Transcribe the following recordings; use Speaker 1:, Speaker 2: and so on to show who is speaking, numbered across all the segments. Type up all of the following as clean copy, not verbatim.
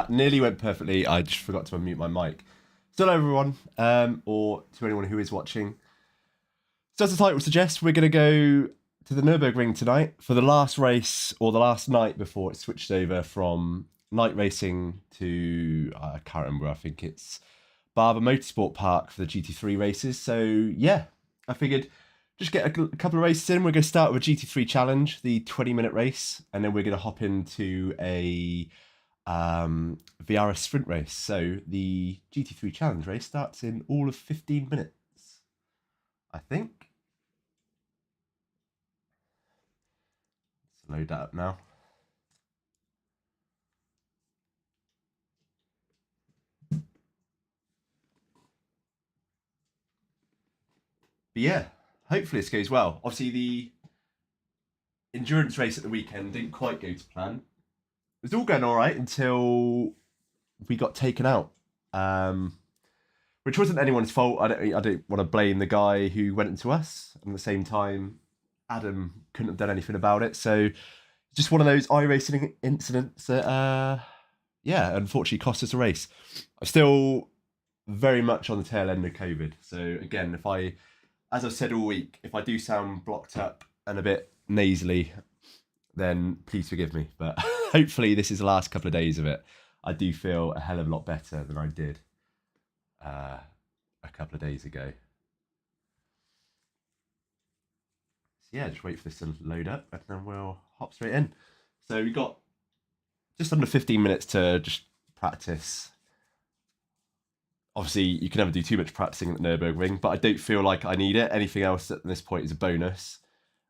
Speaker 1: Nearly went perfectly. I just forgot to unmute my mic. So hello everyone, or to anyone who is watching. So as the title suggests, we're going to go to the Nurburgring tonight for the last race, or the last night before it switched over from night racing to, I can't remember, I think it's Barber Motorsport Park for the GT3 races. So yeah, I figured just get a couple of races in. We're going to start with a GT3 challenge, the 20-minute race, and then we're going to hop into a VRS sprint race. So the GT3 challenge race starts in all of 15 minutes, I think. Let's load that up now. But yeah, hopefully this goes well. Obviously the endurance race at the weekend didn't quite go to plan. It was all going all right until we got taken out, which wasn't anyone's fault. I don't want to blame the guy who went into us. And at the same time, Adam couldn't have done anything about it. So just one of those iRacing incidents that, yeah, unfortunately cost us a race. I'm still very much on the tail end of COVID. So again, as I've said all week, if I do sound blocked up and a bit nasally, then please forgive me. But hopefully this is the last couple of days of it. I do feel a hell of a lot better than I did a couple of days ago. So yeah, just wait for this to load up and then we'll hop straight in. So we've got just under 15 minutes to just practice. Obviously, you can never do too much practicing at the Nurburgring, but I don't feel like I need it. Anything else at this point is a bonus.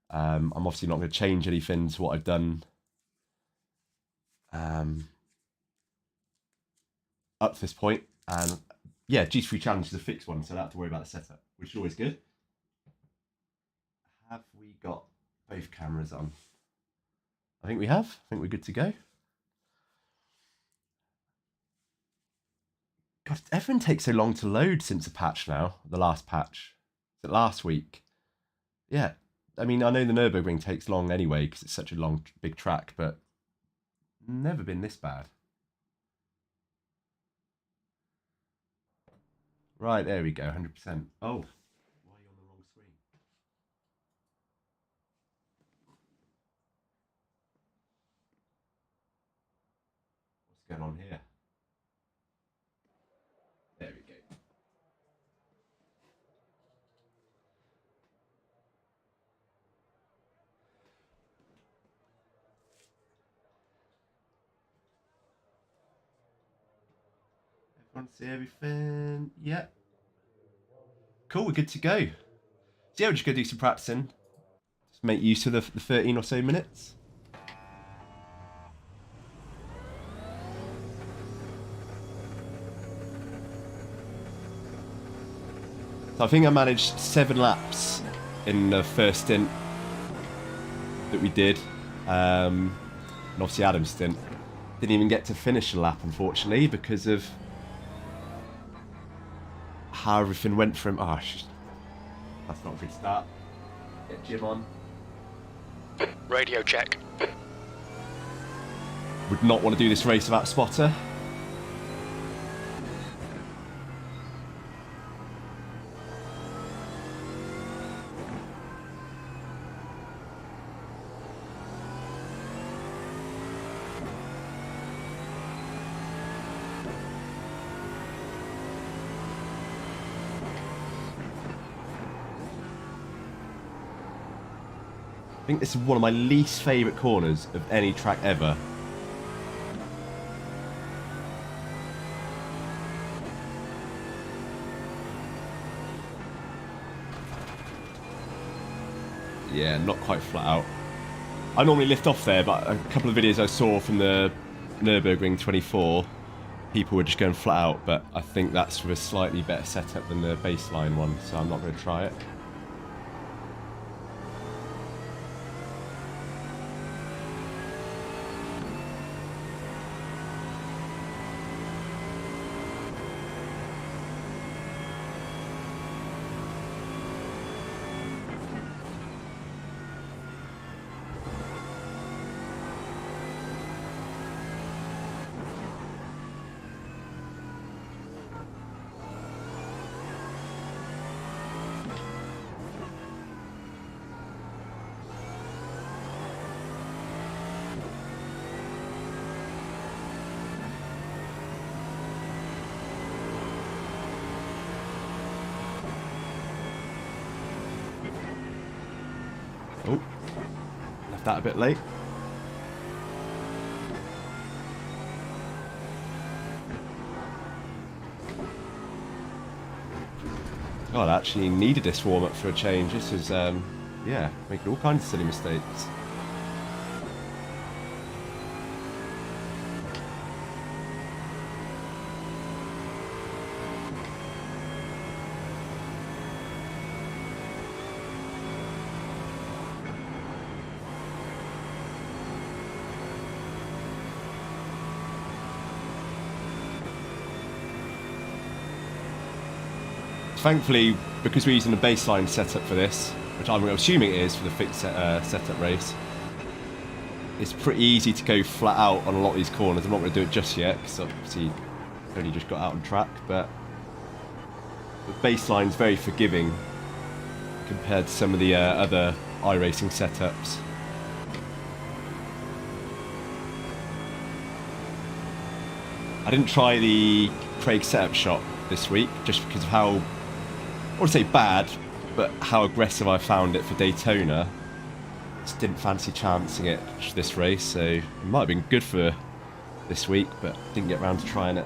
Speaker 1: I'm obviously not going to change anything to what I've done up to this point. And yeah, GT3 Challenge is a fixed one, so I don't have to worry about the setup, which is always good. Have we got both cameras on? I think we have. I think we're good to go. God, everything takes so long to load since the patch now, the last patch. Is it last week? Yeah. I mean, I know the Nurburgring takes long anyway because it's such a long, big track, but never been this bad. Right, there we go, 100%. Oh, why are you on the wrong screen? What's going on here? There we go. Everyone see everything? Yeah. Cool, we're good to go. So yeah, we're just going to do some practicing. Just make use of the 13 or so minutes. So I think I managed 7 laps in the first stint that we did. And obviously Adam's stint. Didn't even get to finish a lap, unfortunately, because of how everything went from... Oh, that's not a good start. Get Jim on.
Speaker 2: Radio check.
Speaker 1: Would not want to do this race without a spotter. I think this is one of my least favourite corners of any track ever. Yeah, not quite flat out. I normally lift off there, but a couple of videos I saw from the Nurburgring 24, people were just going flat out, but I think that's with a slightly better setup than the baseline one, so I'm not going to try it. left that a bit late. God, I actually needed this warm-up for a change. This is, yeah, making all kinds of silly mistakes. Thankfully, because we're using a baseline setup for this, which I'm assuming it is for the fixed setup race, it's pretty easy to go flat out on a lot of these corners. I'm not going to do it just yet, because obviously I've only just got out on track, but the baseline's very forgiving compared to some of the other iRacing setups. I didn't try the Craig setup shot this week, just because of how, I wouldn't say bad, but how aggressive I found it for Daytona. Just didn't fancy chancing it this race, so it might have been good for this week, but didn't get around to trying it.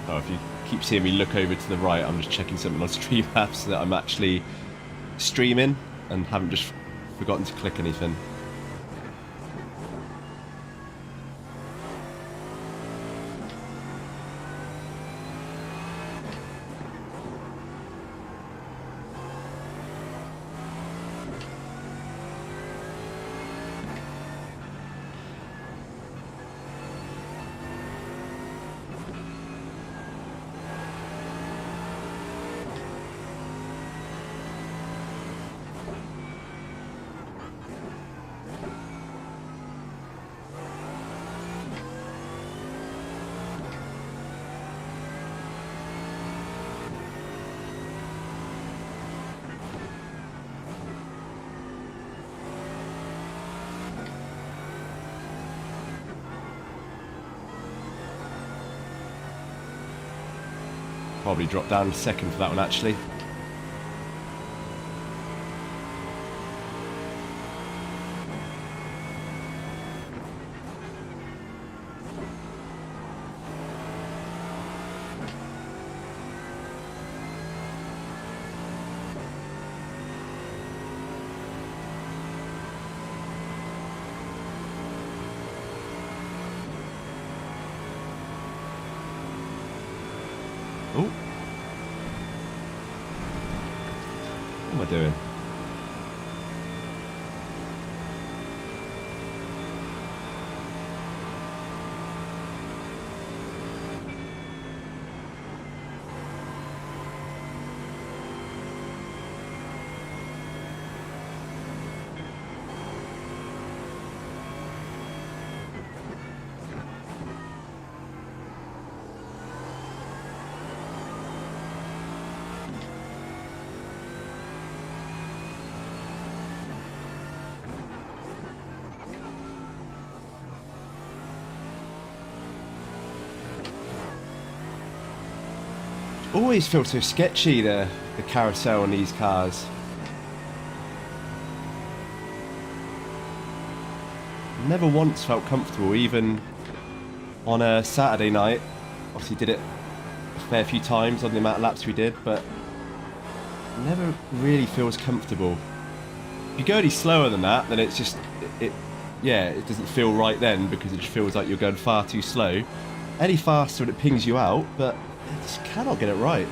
Speaker 1: Oh, if you keep seeing me look over to the right, I'm just checking something on Streamlabs that I'm actually streaming and haven't just forgotten to click anything. Probably drop down second for that one, actually. Oh. What am I doing? Always feel so sketchy, the carousel on these cars. Never once felt comfortable, even on a Saturday night. Obviously did it a fair few times on the amount of laps we did, but never really feels comfortable. If you go any slower than that, then it's just, yeah, it doesn't feel right then, because it just feels like you're going far too slow. Any faster and it pings you out, but I just cannot get it right.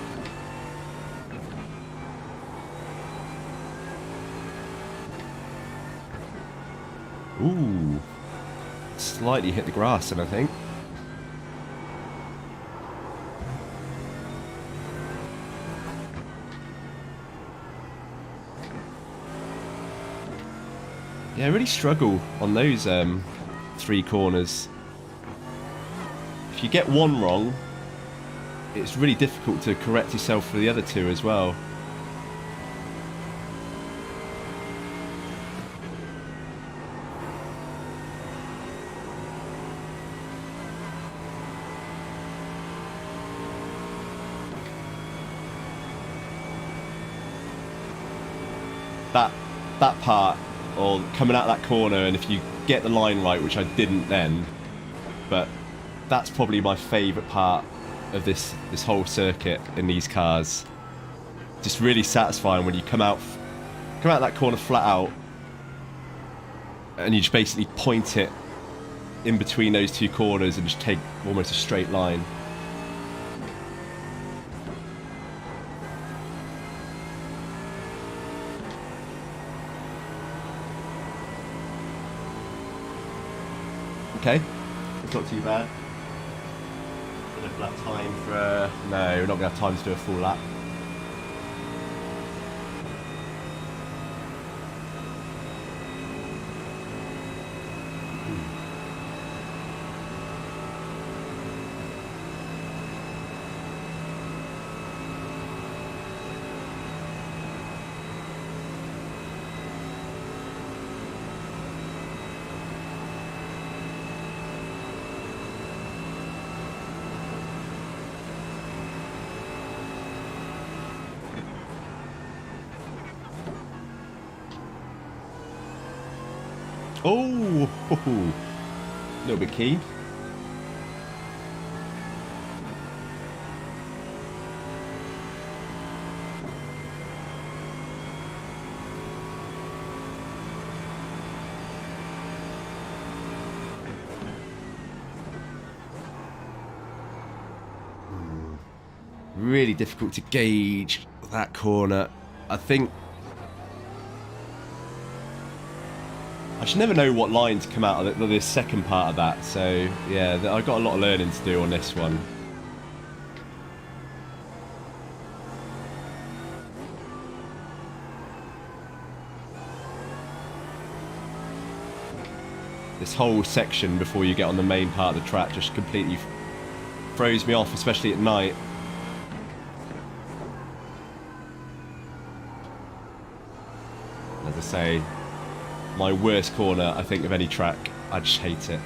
Speaker 1: Ooh. Slightly hit the grass, and I think. Yeah, I really struggle on those 3 corners. If you get one wrong, it's really difficult to correct yourself for the other 2 as well. that part, or coming out that corner, and if you get the line right, which I didn't then, but that's probably my favourite part of this whole circuit in these cars. Just really satisfying when you come out that corner flat out, and you just basically point it in between those two corners and just take almost a straight line. Okay, it's not too bad. I don't know if we'll have time for no, we're not going to have time to do a full lap. Oh, a little bit keen. Really difficult to gauge that corner. I think I should never know what line to come out of this second part of that, so yeah, I've got a lot of learning to do on this one. This whole section before you get on the main part of the track just completely throws me off, especially at night. As I say, my worst corner, I think, of any track. I just hate it.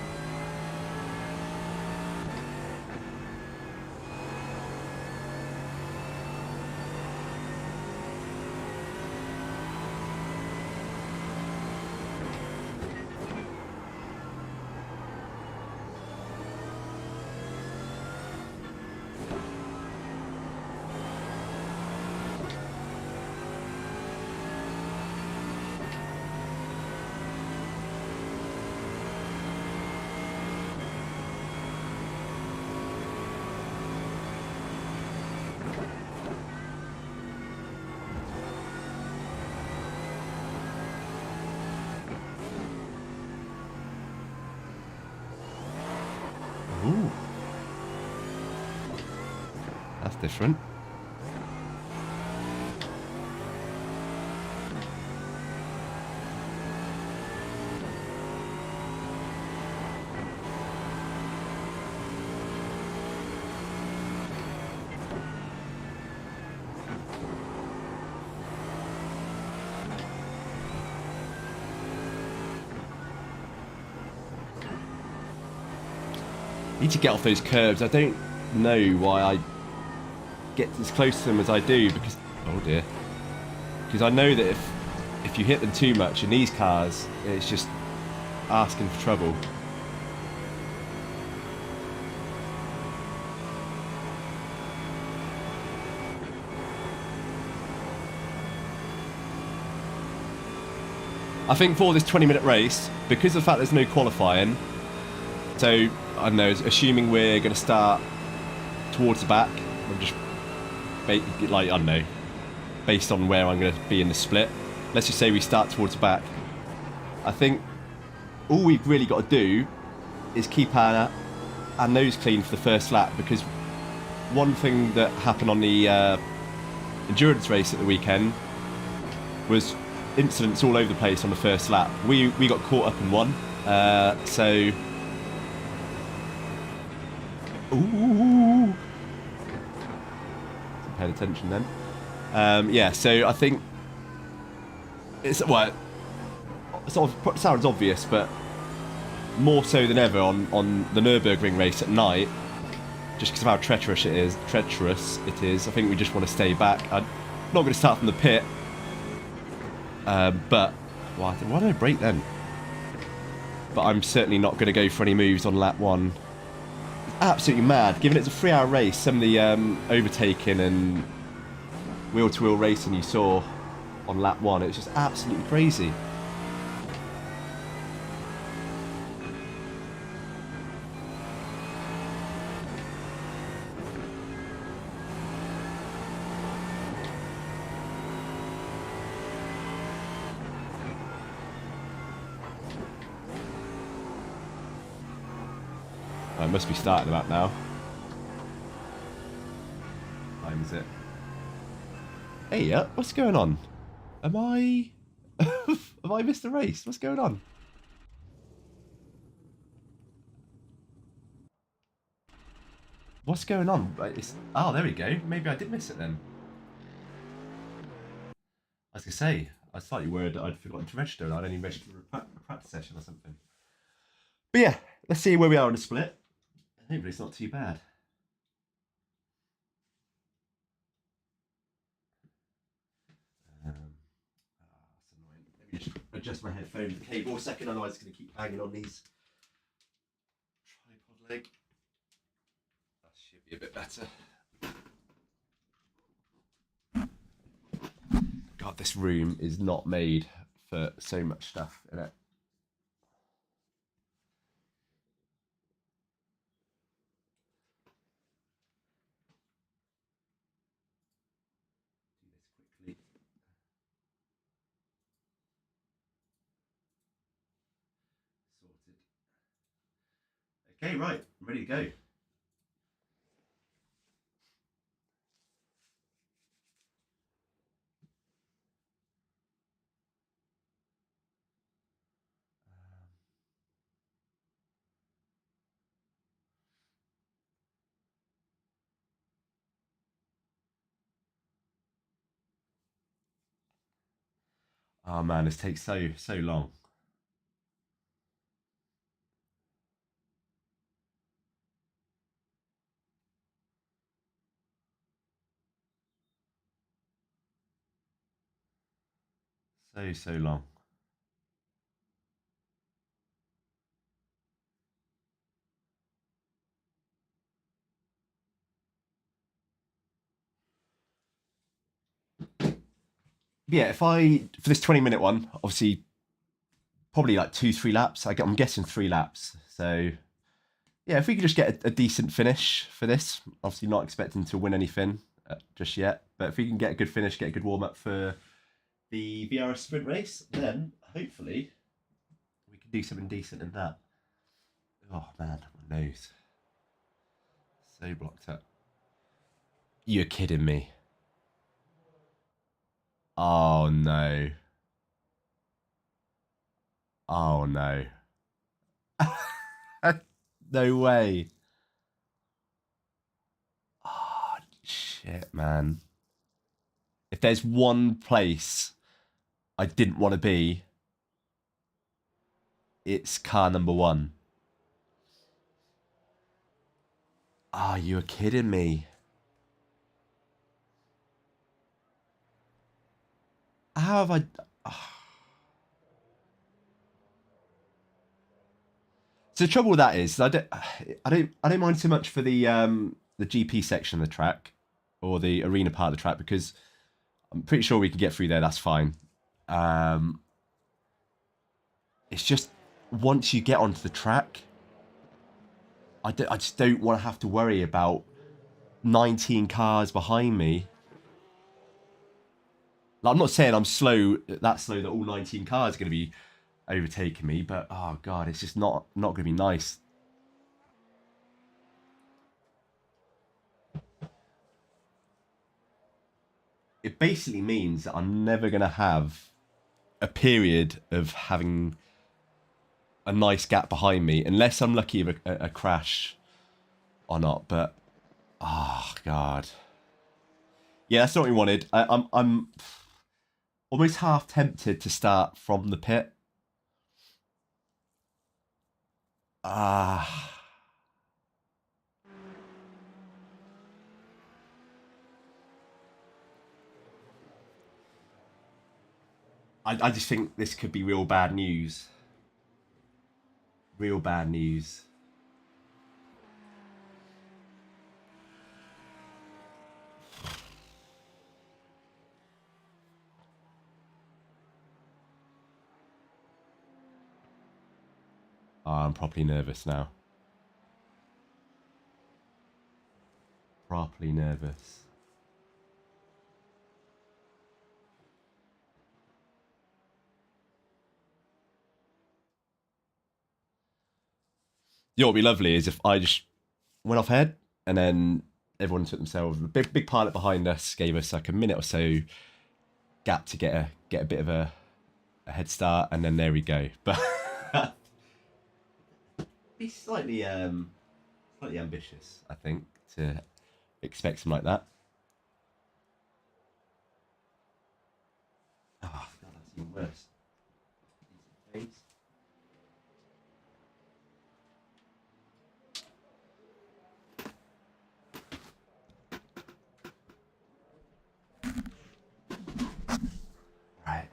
Speaker 1: Ooh. That's different. Need to get off those curves. I don't know why I get as close to them as I do, because oh dear, because I know that if you hit them too much in these cars, it's just asking for trouble. I think for this 20-minute race, because of the fact there's no qualifying, so I don't know, assuming we're going to start towards the back, I'm just like, I don't know, based on where I'm going to be in the split. Let's just say we start towards the back. I think all we've really got to do is keep our nose clean for the first lap, because one thing that happened on the endurance race at the weekend was incidents all over the place on the first lap. We got caught up in one, so ooh, paid attention then. Yeah, so I think it's, well, it sort of sounds obvious, but more so than ever on the Nurburgring race at night, just because of how treacherous it is. I think we just want to stay back. I'm not going to start from the pit. But why did I brake then? But I'm certainly not going to go for any moves on lap 1. It's absolutely mad. Given it's a 3-hour race, some of the overtaking and wheel-to-wheel racing you saw on lap 1, it was just absolutely crazy. I must be starting about now. What time is it? Hey, what's going on? Am I... Have I missed a race? What's going on? What's going on? Oh, there we go. Maybe I did miss it then. I was going to say, I was slightly worried that I'd forgotten to register and I'd only registered for a practice session or something. But yeah, let's see where we are in the split. Hopefully it's not too bad. That's annoying. Let me just adjust my headphone cable a second, otherwise it's going to keep hanging on these tripod leg. That should be a bit better. God, this room is not made for so much stuff in it. Do this quickly. Sorted. Okay, right, I'm ready to go. Oh man, this takes so long. So long. Yeah, if I, for this 20-minute one, obviously, probably like 2-3 laps. I'm guessing 3 laps. So, yeah, if we could just get a decent finish for this, obviously not expecting to win anything just yet, but if we can get a good finish, get a good warm-up for the VRS sprint race, then hopefully we can do something decent in that. Oh man, my nose. So blocked up. You're kidding me. Oh no. Oh no. No way. Oh shit, man. If there's one place I didn't want to be, it's car number 1. Ah, oh, you were kidding me. How have I? Oh. So the trouble with that is I don't mind too much for the GP section of the track or the arena part of the track because I'm pretty sure we can get through there. That's fine. It's just once you get onto the track, I just don't want to have to worry about 19 cars behind me. Like, I'm not saying I'm that slow that all 19 cars are going to be overtaking me, but oh god, it's just not going to be nice. It basically means that I'm never going to have a period of having a nice gap behind me, unless I'm lucky of a crash or not. But oh god, yeah, that's not what we wanted. I'm almost half tempted to start from the pit. Ah. I just think this could be real bad news. Real bad news. Oh, I'm properly nervous now. Properly nervous. You know what would be lovely is if I just went off ahead and then everyone took themselves. The big pilot behind us gave us like a minute or so gap to get a bit of a head start, and then there we go. But be slightly ambitious, I think, to expect something like that. Oh god, that's even worse. Right.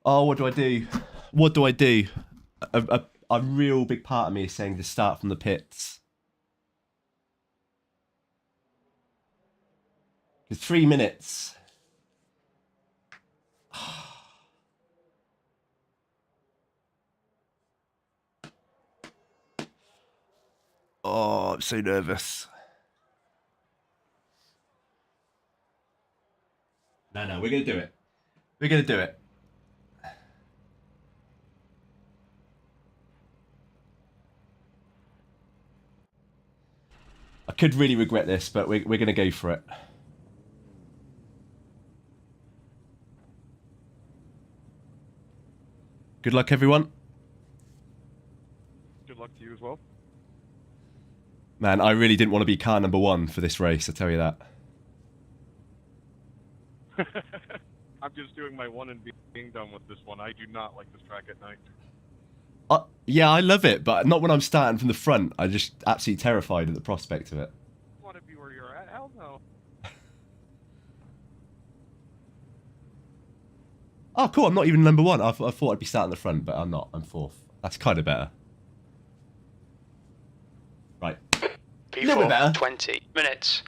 Speaker 1: Oh, what do I do? What do I do? A real big part of me is saying to start from the pits. Because 3 minutes. Oh, I'm so nervous. No, we're going to do it. We're going to do it. I could really regret this, but we're going to go for it. Good luck, everyone.
Speaker 3: Good luck to you as well.
Speaker 1: Man, I really didn't want to be car number 1 for this race, I tell you that.
Speaker 3: I'm just doing my one and being done with this one. I do not like this track at night.
Speaker 1: Yeah, I love it, but not when I'm starting from the front. I'm just absolutely terrified at the prospect of it.
Speaker 3: I want to be where you're at? Hell no.
Speaker 1: Oh, cool. I'm not even number 1. I thought I'd be starting the front, but I'm not. I'm 4th. That's kind of better. Right.
Speaker 2: P4, 20 minutes.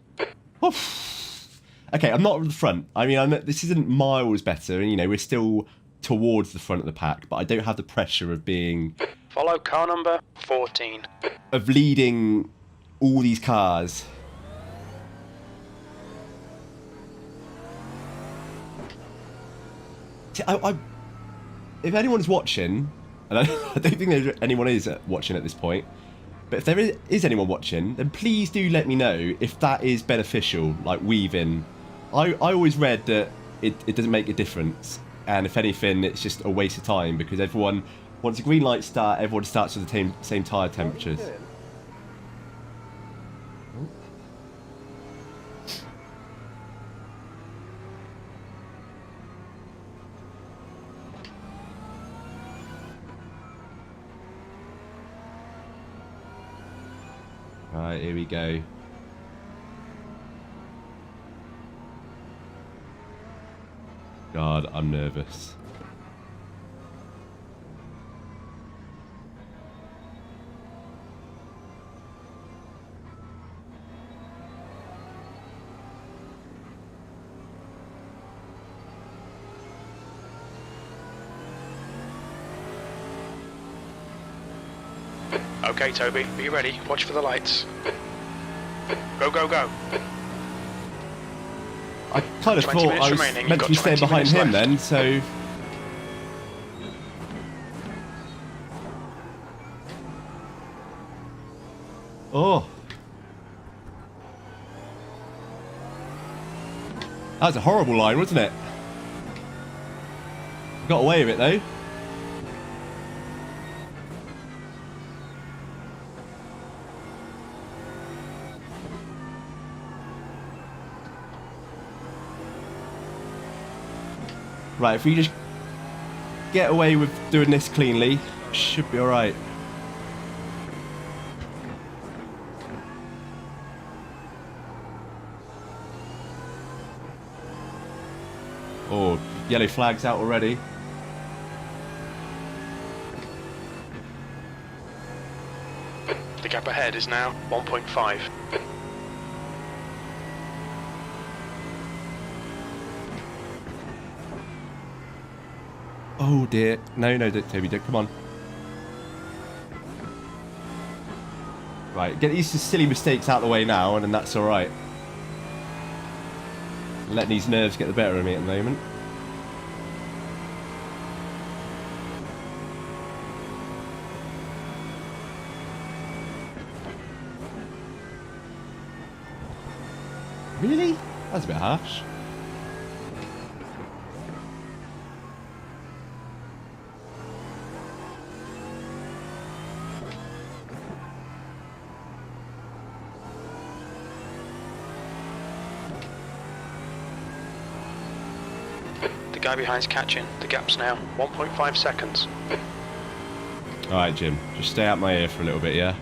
Speaker 1: Okay, I'm not at the front. I mean, this isn't miles better. You know, we're still towards the front of the pack, but I don't have the pressure of being...
Speaker 2: Follow car number 14.
Speaker 1: Of leading all these cars. If anyone's watching, and I don't think anyone is watching at this point, but if there is anyone watching, then please do let me know if that is beneficial, like weaving. I always read that it doesn't make a difference, and if anything, it's just a waste of time because everyone, once a green light start, everyone starts with the same tyre temperatures. Right, here we go. God, I'm nervous.
Speaker 2: Okay, Toby, are you ready? Watch for the lights. Go, go, go.
Speaker 1: I kind of thought I was meant to be staying behind him then, so... Oh. That was a horrible line, wasn't it? Got away with it though. Right, if we just get away with doing this cleanly, should be alright. Oh, yellow flag's out already.
Speaker 2: The gap ahead is now 1.5.
Speaker 1: Oh dear. No, Toby, don't. Come on. Right, get these silly mistakes out of the way now, and then that's alright. Letting these nerves get the better of me at the moment. Really? That's a bit harsh.
Speaker 2: The guy behind's catching. The gap's now 1.5 seconds.
Speaker 1: Alright, Jim. Just stay out my ear for a little bit, yeah?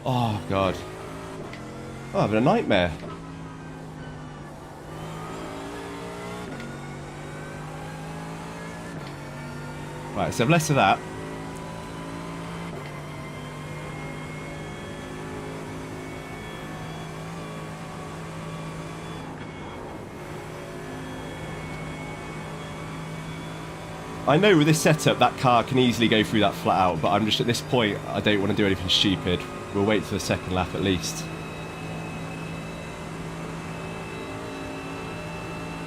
Speaker 1: Oh, God. Oh, I'm having a nightmare. Right, so less of that. I know with this setup that car can easily go through that flat out, but I'm just at this point, I don't want to do anything stupid. We'll wait for the second lap at least.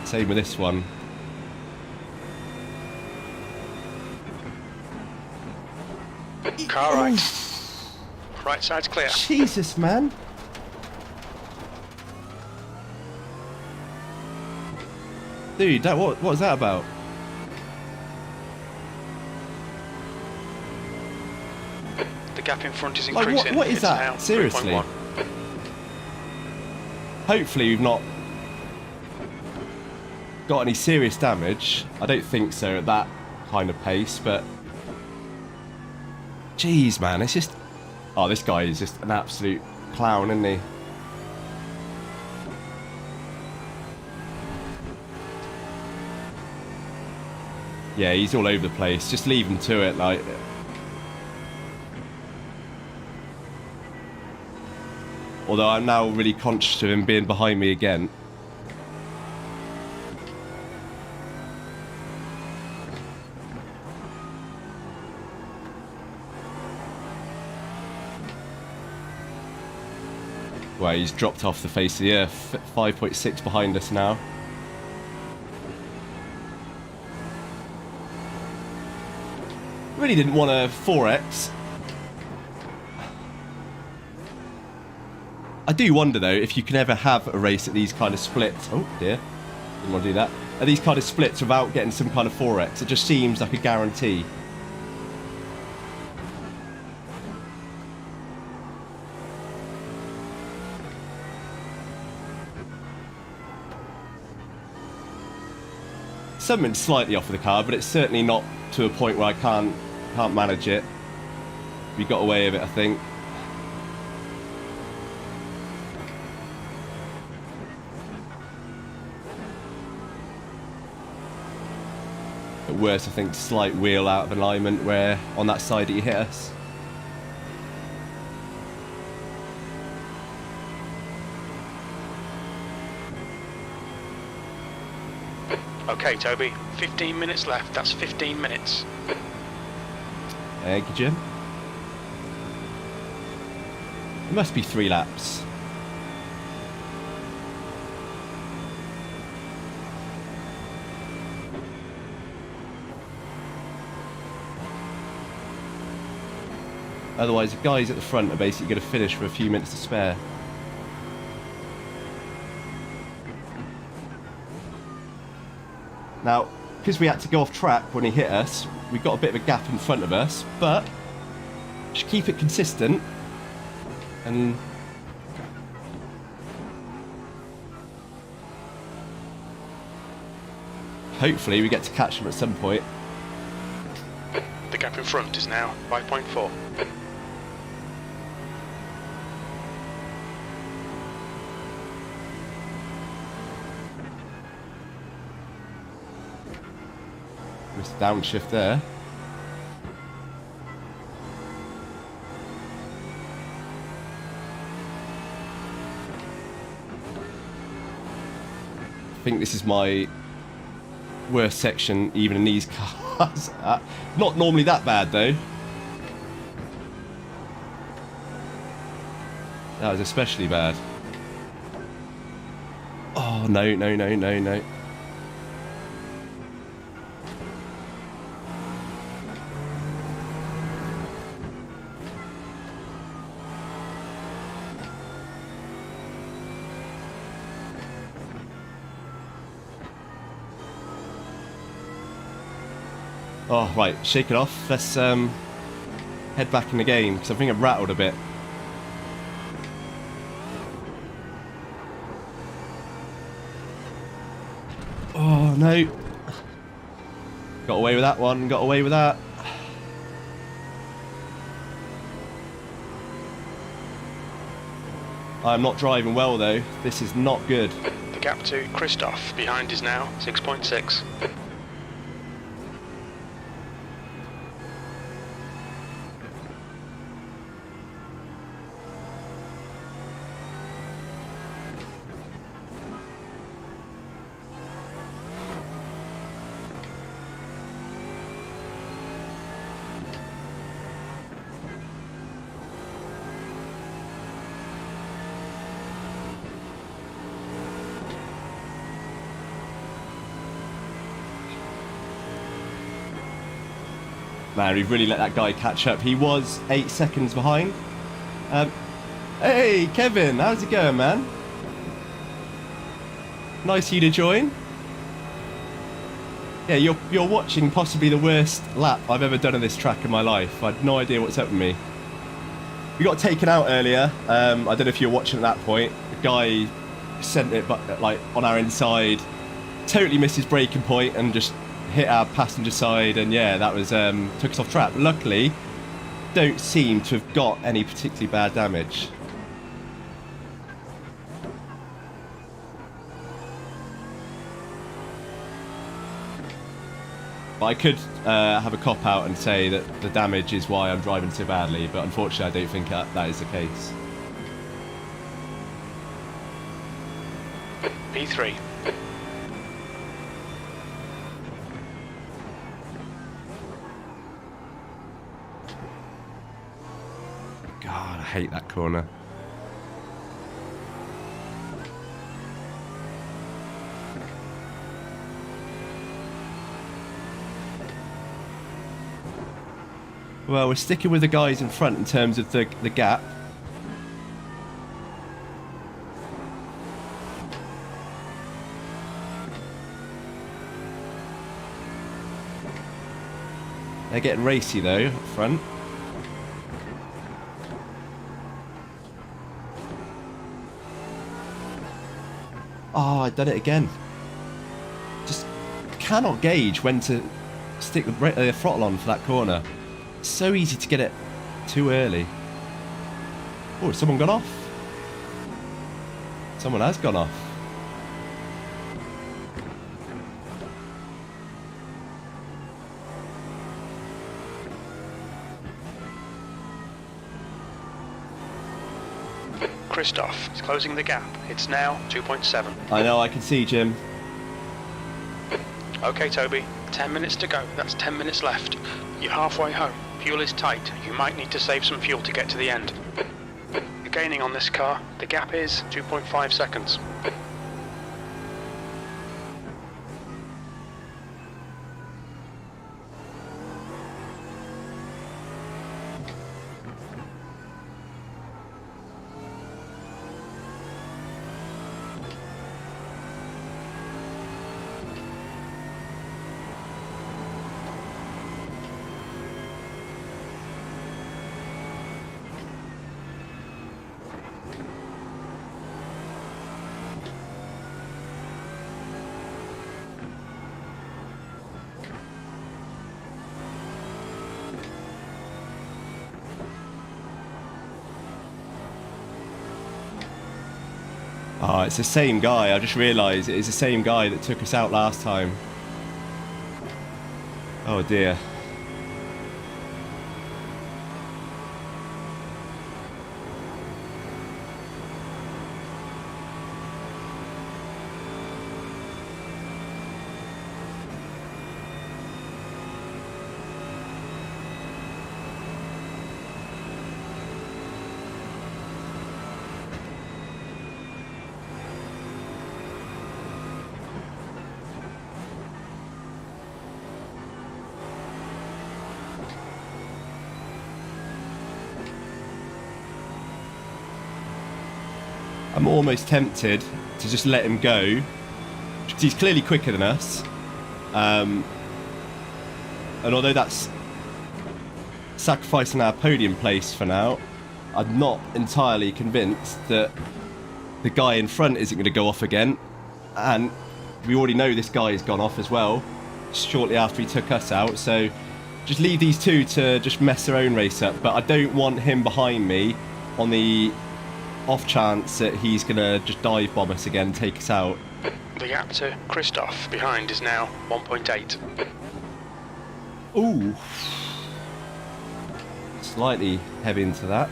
Speaker 1: Same with this one.
Speaker 2: Car right. Right side's clear.
Speaker 1: Jesus, man. Dude, what was that about?
Speaker 2: The gap in front is
Speaker 1: Like,
Speaker 2: increasing.
Speaker 1: what is
Speaker 2: It's
Speaker 1: that?
Speaker 2: now
Speaker 1: Seriously?
Speaker 2: 3.1.
Speaker 1: Hopefully we've not got any serious damage. I don't think so at that kind of pace, but... Jeez, man, it's just... Oh, this guy is just an absolute clown, isn't he? Yeah, he's all over the place. Just leave him to it, like... Although I'm now really conscious of him being behind me again. Well, he's dropped off the face of the earth. 5.6 behind us now. Really didn't want a 4X. I do wonder though if you can ever have a race at these kind of splits. Oh dear, didn't want to do that. At these kind of splits without getting some kind of 4X. It just seems like a guarantee. Something slightly off of the car, but it's certainly not to a point where I can't manage it. We got away with it, I think. At worst, I think slight wheel out of alignment where on that side that you hit us.
Speaker 2: Okay, Toby, 15 minutes left. That's 15 minutes.
Speaker 1: Thank you, Jim. It must be 3 laps. Otherwise, the guys at the front are basically going to finish with a few minutes to spare. Now, because we had to go off track when he hit us, we got a bit of a gap in front of us, but just keep it consistent and hopefully we get to catch him at some point.
Speaker 2: The gap in front is now 5.4.
Speaker 1: Missed the downshift there. I think this is my worst section, even in these cars. Not normally that bad, though. That was especially bad. Oh, no, no, no, no, no. Oh, right, shake it off. Let's head back in the game, because I think I've rattled a bit. Oh, no. Got away with that one, got away with that. I'm not driving well, though. This is not good.
Speaker 2: The gap to Christoph behind is now 6.6.
Speaker 1: Man, we've really let that guy catch up. He was 8 seconds behind. Hey, Kevin, how's it going, man? Nice of you to join. Yeah, you're watching possibly the worst lap I've ever done on this track in my life. I had no idea what's up with me. We got taken out earlier. I don't know if you were watching at that point. The guy sent it like on our inside, totally missed his braking point and just hit our passenger side, and yeah, that was took us off track. Luckily, don't seem to have got any particularly bad damage. But I could have a cop out and say that the damage is why I'm driving so badly, but unfortunately I don't think that is the case.
Speaker 2: P3.
Speaker 1: God, I hate that corner. Well, we're sticking with the guys in front in terms of the gap. They're getting racy though, up front. Oh, I done it again. Just cannot gauge when to stick the throttle on for that corner. It's so easy to get it too early. Oh, has someone gone off? Someone has gone off.
Speaker 2: Christoph is closing the gap. It's now 2.7.
Speaker 1: I know, I can see, Jim.
Speaker 2: Okay, Toby. 10 minutes to go. That's 10 minutes left. You're halfway home. Fuel is tight. You might need to save some fuel to get to the end. You're gaining on this car. The gap is 2.5 seconds.
Speaker 1: Oh, it's the same guy. I just realised it is the same guy that took us out last time. Oh dear. I'm almost tempted to just let him go, because he's clearly quicker than us. And although that's sacrificing our podium place for now, I'm not entirely convinced that the guy in front isn't going to go off again. And we already know this guy has gone off as well, shortly after he took us out. So just leave these two to just mess their own race up. But I don't want him behind me on the off chance that he's going to just dive bomb us again, take us out.
Speaker 2: The gap to Christoph behind is now 1.8.
Speaker 1: Ooh. Slightly heavy into that.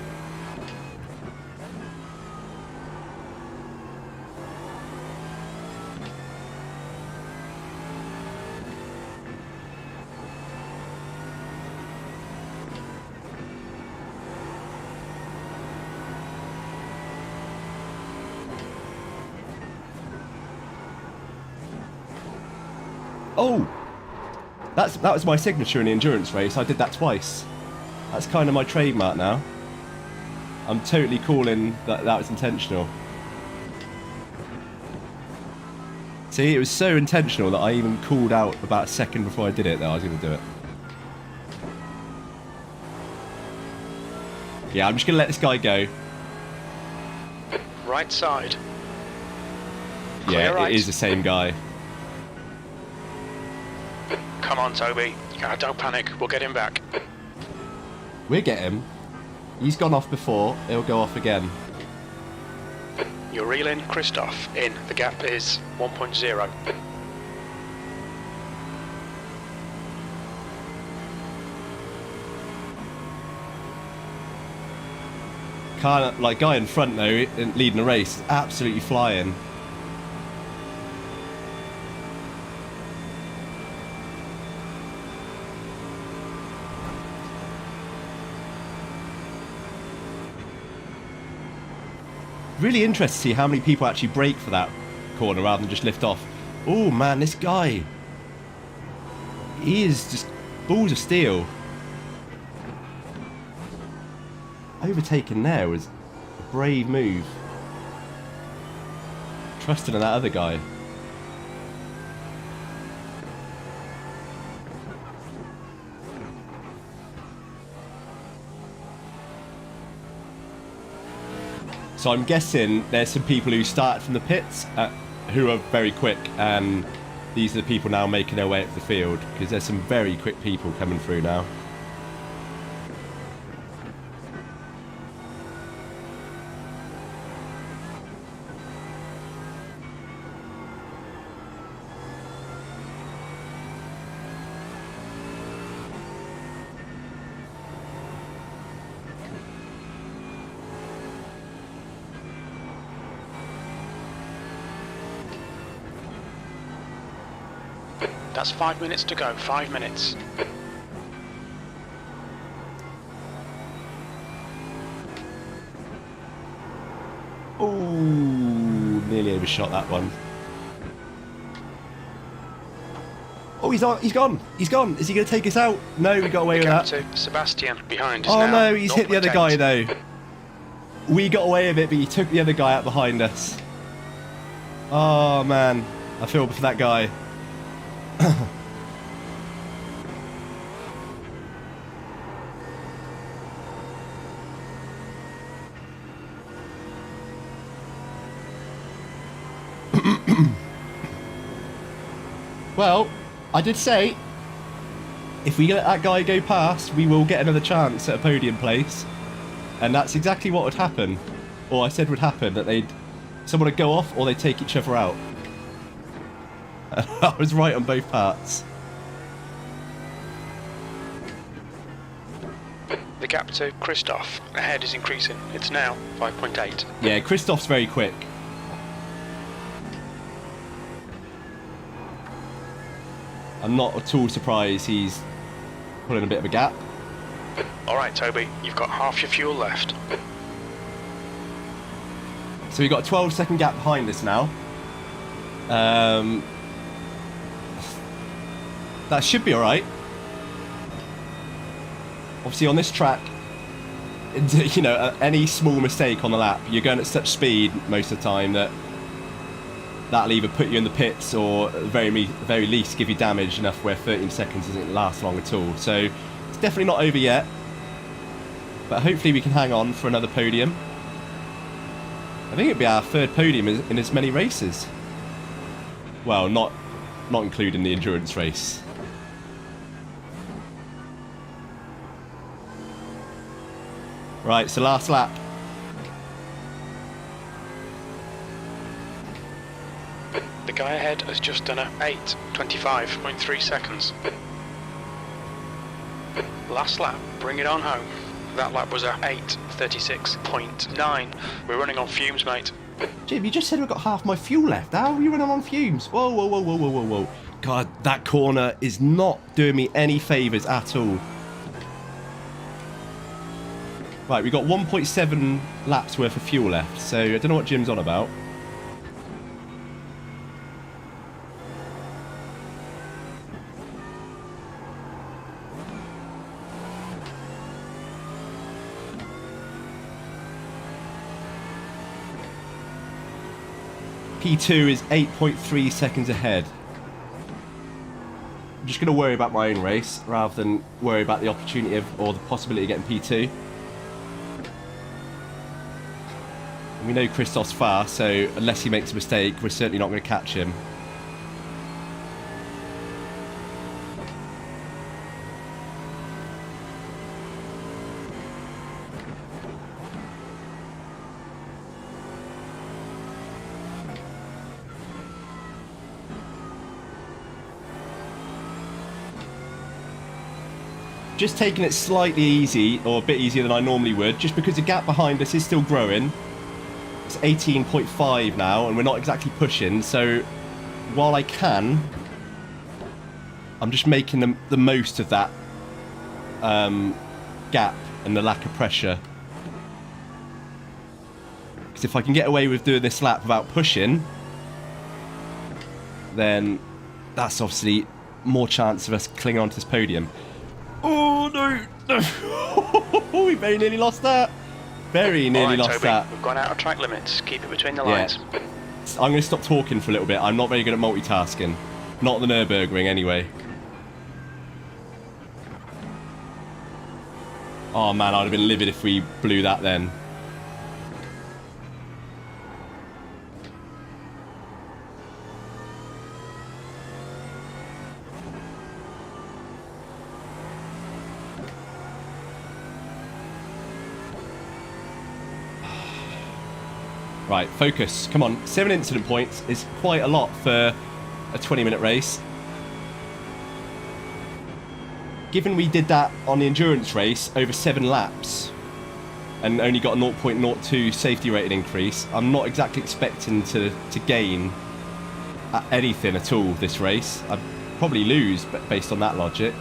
Speaker 1: Oh! That was my signature in the endurance race. I did that twice. That's kind of my trademark now. I'm totally calling that was intentional. See, it was so intentional that I even called out about a second before I did it that I was going to do it. Yeah, I'm just going to let this guy go.
Speaker 2: Right side.
Speaker 1: Yeah,
Speaker 2: right.
Speaker 1: It is the same guy.
Speaker 2: Come on, Toby. Don't panic. We'll get him back.
Speaker 1: We'll get him. He's gone off before. He'll go off again.
Speaker 2: You're reeling Christoph in. The gap is 1.0.
Speaker 1: Guy in front though, leading the race, absolutely flying. Really interested to see how many people actually brake for that corner rather than just lift off. Oh man, this guy, he is just balls of steel. Overtaking there was a brave move. Trusting in that other guy. So I'm guessing there's some people who started from the pits who are very quick, and these are the people now making their way up the field, because there's some very quick people coming through now.
Speaker 2: That's 5 minutes to go. 5 minutes.
Speaker 1: Ooh, nearly overshot that one. Oh, he's gone. He's gone. Is he going to take us out? No, we got away with that.
Speaker 2: To Sebastian behind is
Speaker 1: Oh
Speaker 2: now
Speaker 1: no, he's hit the other
Speaker 2: 0.8.
Speaker 1: guy though. We got away with it, but he took the other guy out behind us. Oh man, I feel for that guy. Well, I did say, if we let that guy go past, we will get another chance at a podium place. And that's exactly what would happen. Or I said would happen, that they'd someone to go off or they take each other out. I was right on both parts.
Speaker 2: The gap to Christoph ahead is increasing. It's now 5.8.
Speaker 1: Yeah, Christoph's very quick. I'm not at all surprised he's pulling a bit of a gap.
Speaker 2: Alright, Toby, you've got half your fuel left.
Speaker 1: So we've got a 12-second gap behind us now. That should be alright. Obviously on this track, you know, any small mistake on the lap, you're going at such speed most of the time that that'll either put you in the pits or at the very least give you damage enough where 13 seconds doesn't last long at all. So it's definitely not over yet, but hopefully we can hang on for another podium. I think it'd be our third podium in as many races. Well, not including the endurance race. Right, so last lap.
Speaker 2: The guy ahead has just done a 8:25.3 seconds. Last lap, bring it on home. That lap was a 8:36.9. We're running on fumes, mate.
Speaker 1: Jim, you just said we've got half my fuel left. How are you running on fumes? Whoa, whoa, whoa, whoa, whoa, whoa, whoa. God, that corner is not doing me any favours at all. Right, we've got 1.7 laps worth of fuel left, so I don't know what Jim's on about. P2 is 8.3 seconds ahead. I'm just going to worry about my own race rather than worry about the opportunity of, or the possibility of getting P2. We know Christoph's fast, so unless he makes a mistake, we're certainly not going to catch him. Just taking it slightly easy, or a bit easier than I normally would, just because the gap behind us is still growing. It's 18.5 now, and we're not exactly pushing, so while I can, I'm just making the most of that gap and the lack of pressure. Because if I can get away with doing this lap without pushing, then that's obviously more chance of us clinging onto this podium. Oh no! No. We very nearly lost that. Very nearly lost
Speaker 2: Toby,
Speaker 1: that.
Speaker 2: we've gone out of track limits. Keep it between the lines.
Speaker 1: I'm going to stop talking for a little bit. I'm not very good at multitasking. Not the Nurburgring anyway. Oh man, I'd have been livid if we blew that then. Right, focus. Come on. 7 incident points is quite a lot for a 20-minute race. Given we did that on the endurance race over 7 laps and only got a 0.02 safety rating increase, I'm not exactly expecting to gain anything at all this race. I'd probably lose based on that logic.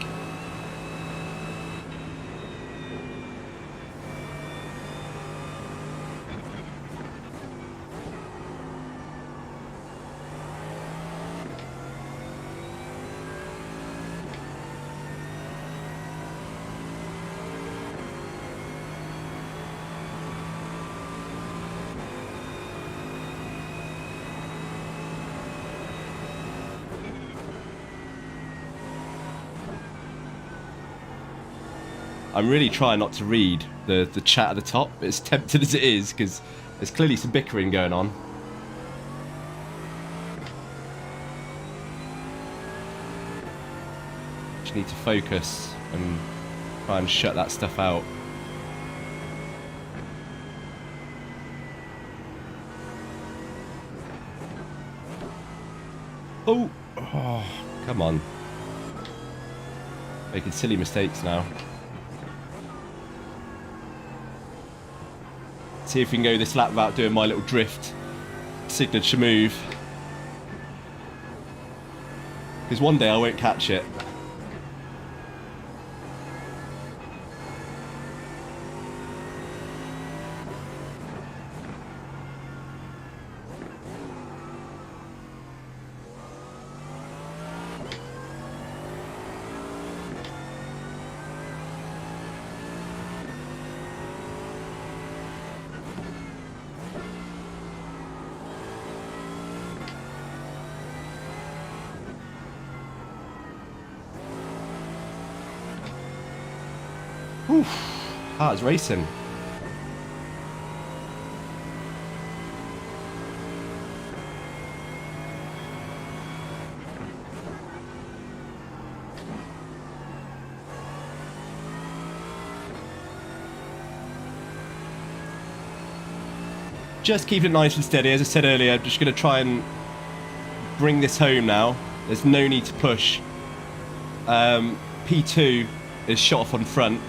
Speaker 1: I'm really trying not to read the chat at the top, as tempted as it is, because there's clearly some bickering going on. Just need to focus and try and shut that stuff out. Oh, come on. Making silly mistakes now. See if we can go this lap without doing my little drift signature move. Because one day I won't catch it. Oof, hard as racing. Just keep it nice and steady. As I said earlier, I'm just going to try and bring this home now. There's no need to push. P2 is shot off on front.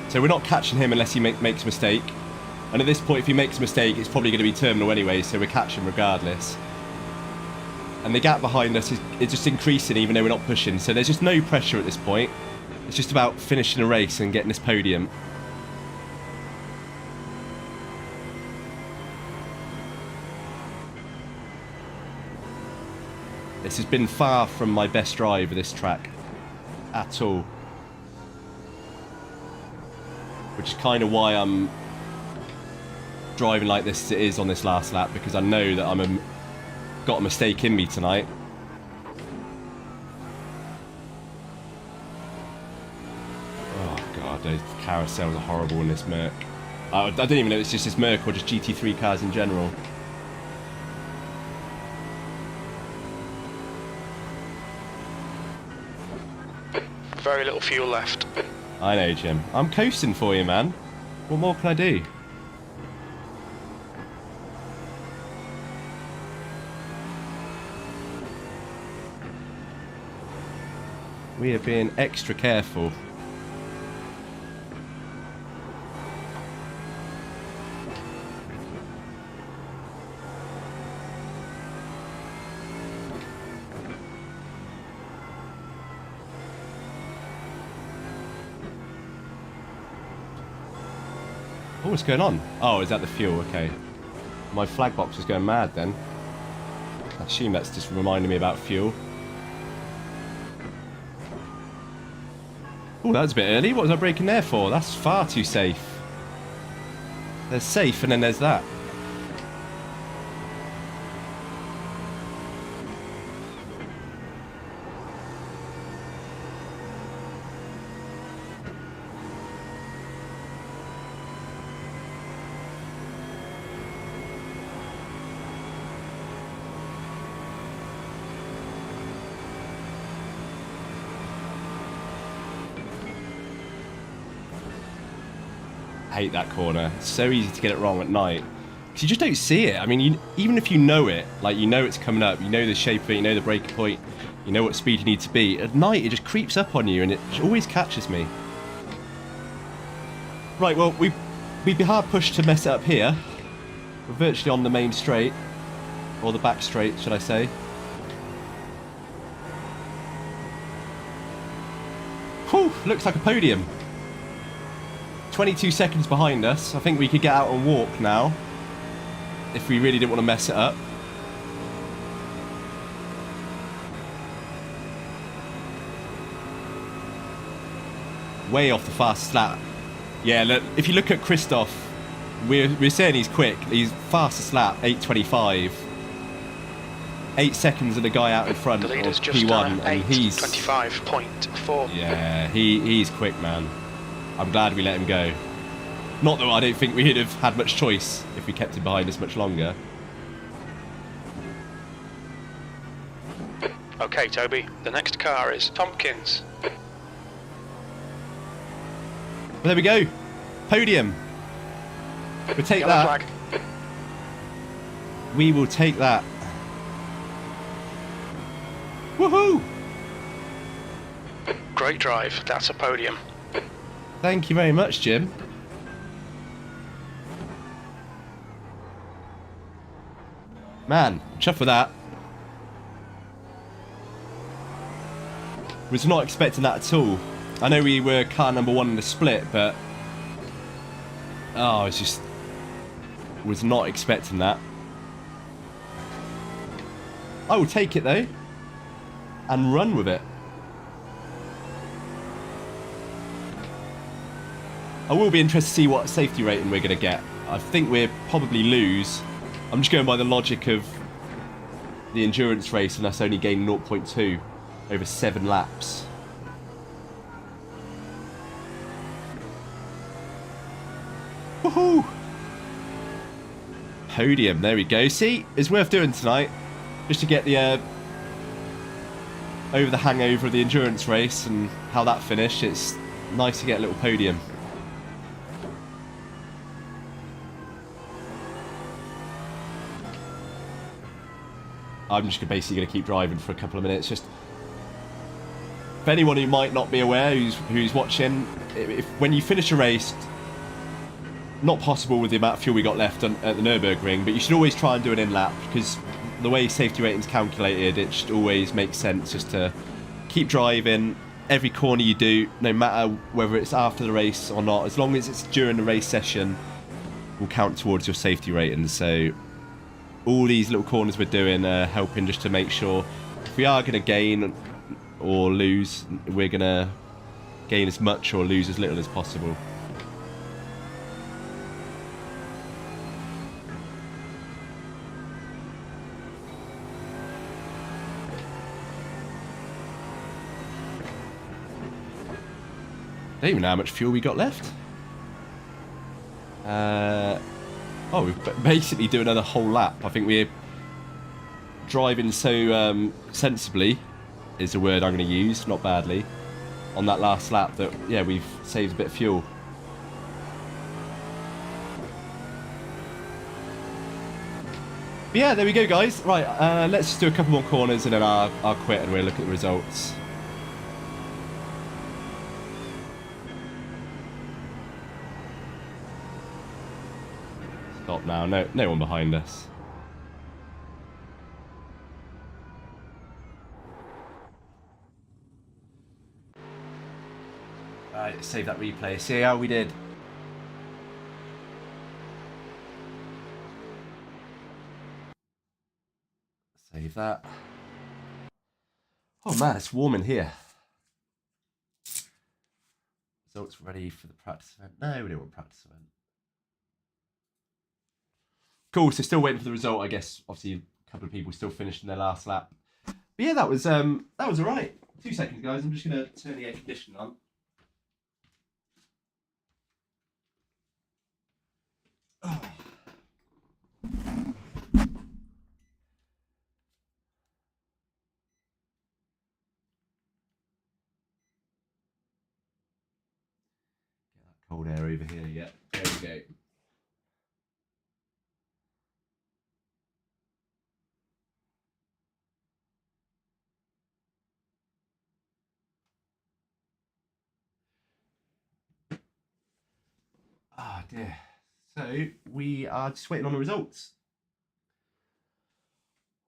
Speaker 1: So we're not catching him unless he makes a mistake. And at this point, if he makes a mistake, it's probably going to be terminal anyway, so we're catching regardless. And the gap behind us is just increasing even though we're not pushing. So there's just no pressure at this point. It's just about finishing a race and getting this podium. This has been far from my best drive of this track. At all. Which is kind of why I'm driving like this as it is on this last lap, because I know that I'm got a mistake in me tonight. Oh god, those carousels are horrible in this Merc. I don't even know if it's just this Merc or just GT3 cars in general.
Speaker 2: Very little fuel left.
Speaker 1: I know, Jim. I'm coasting for you, man. What more can I do? We are being extra careful. Oh, what's going on? Oh, is that the fuel? Okay. My flag box was going mad then. I assume that's just reminding me about fuel. Oh, that was a bit early. What was I braking there for? That's far too safe. There's safe and then there's that. Hate that corner. It's so easy to get it wrong at night because you just don't see it. I mean, even if you know it, like you know it's coming up, you know the shape of it, you know the breaking point, you know what speed you need to be. At night, it just creeps up on you, and it always catches me. Right, well, we'd be hard pushed to mess it up here. We're virtually on the main straight, or the back straight, should I say? Whew, looks like a podium. 22 seconds behind us. I think we could get out and walk now if we really didn't want to mess it up. Way off the fastest lap. Yeah, look, if you look at Christoph, we're saying he's quick. He's fastest lap, 8:25. 8 seconds of the guy out in front of P1, and he's
Speaker 2: 25.4.
Speaker 1: Yeah, he's quick, man. I'm glad we let him go. Not that I don't think we'd have had much choice if we kept him behind us much longer.
Speaker 2: Okay, Toby, the next car is Tompkins.
Speaker 1: Well, there we go. Podium. We'll take
Speaker 2: Yellow
Speaker 1: that.
Speaker 2: flag.
Speaker 1: We will take that. Woohoo!
Speaker 2: Great drive. That's a podium.
Speaker 1: Thank you very much, Jim. Man, chuffed with that. Was not expecting that at all. I know we were car number 1 in the split, but oh, it's just was not expecting that. I will take it though and run with it. I will be interested to see what safety rating we're going to get. I think we'll probably lose. I'm just going by the logic of the endurance race and us only gaining 0.2 over 7 laps. Woohoo! Podium, there we go. See, it's worth doing tonight. Just to get the over the hangover of the endurance race and how that finished. It's nice to get a little podium. I'm just basically going to keep driving for a couple of minutes. Just for anyone who might not be aware, who's watching, when you finish a race, not possible with the amount of fuel we got left at the Nurburgring, but you should always try and do an in-lap, because the way safety rating's calculated, it should always make sense just to keep driving. Every corner you do, no matter whether it's after the race or not, as long as it's during the race session, will count towards your safety rating. So all these little corners we're doing are helping just to make sure if we are going to gain or lose, we're going to gain as much or lose as little as possible. I don't even know how much fuel we got left. Oh, we've basically do another whole lap. I think we're driving so sensibly, is the word I'm going to use, not badly, on that last lap that, yeah, we've saved a bit of fuel. But yeah, there we go, guys. Right, let's just do a couple more corners and then I'll quit and we'll look at the results. Stop now. No one behind us. Right, save that replay. See how we did. Save that. Oh man, it's warm in here. Results ready for the practice event. No, we don't want practice event. Cool, so still waiting for the result, I guess. Obviously, a couple of people still finished in their last lap. But yeah, that was alright. 2 seconds, guys. I'm just going to turn the air conditioner on. Oh. Get that cold air over here, yeah. There we go. Ah, dear. So, we are just waiting on the results.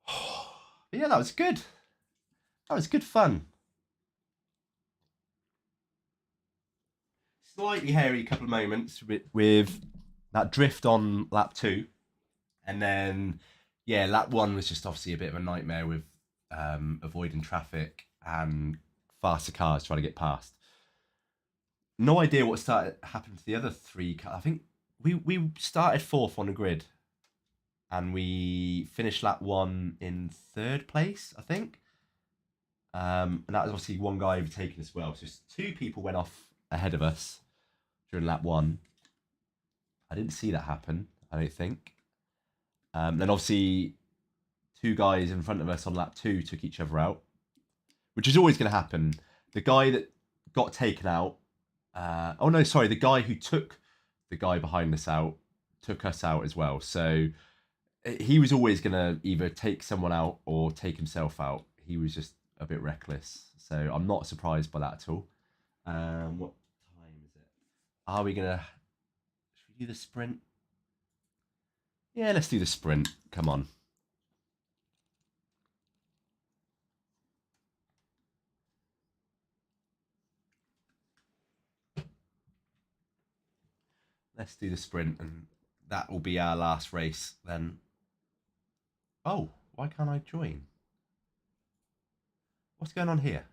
Speaker 1: But yeah, that was good. That was good fun. Slightly hairy couple of moments with that drift on lap 2. And then, yeah, lap 1 was just obviously a bit of a nightmare with avoiding traffic and faster cars trying to get past. No idea what happened to the other 3 cars. I think we started 4th on the grid. And we finished lap 1 in 3rd place, I think. And that was obviously one guy overtaking as well. So 2 people went off ahead of us during lap 1. I didn't see that happen, I don't think. Then obviously 2 guys in front of us on lap 2 took each other out, which is always going to happen. The guy that got taken out, the guy who took the guy behind us out took us out as well. So he was always going to either take someone out or take himself out. He was just a bit reckless. So I'm not surprised by that at all. What time is it? Are we gonna? Should we do the sprint? Yeah, let's do the sprint. Come on. Let's do the sprint, and that will be our last race then. Oh, why can't I join? What's going on here?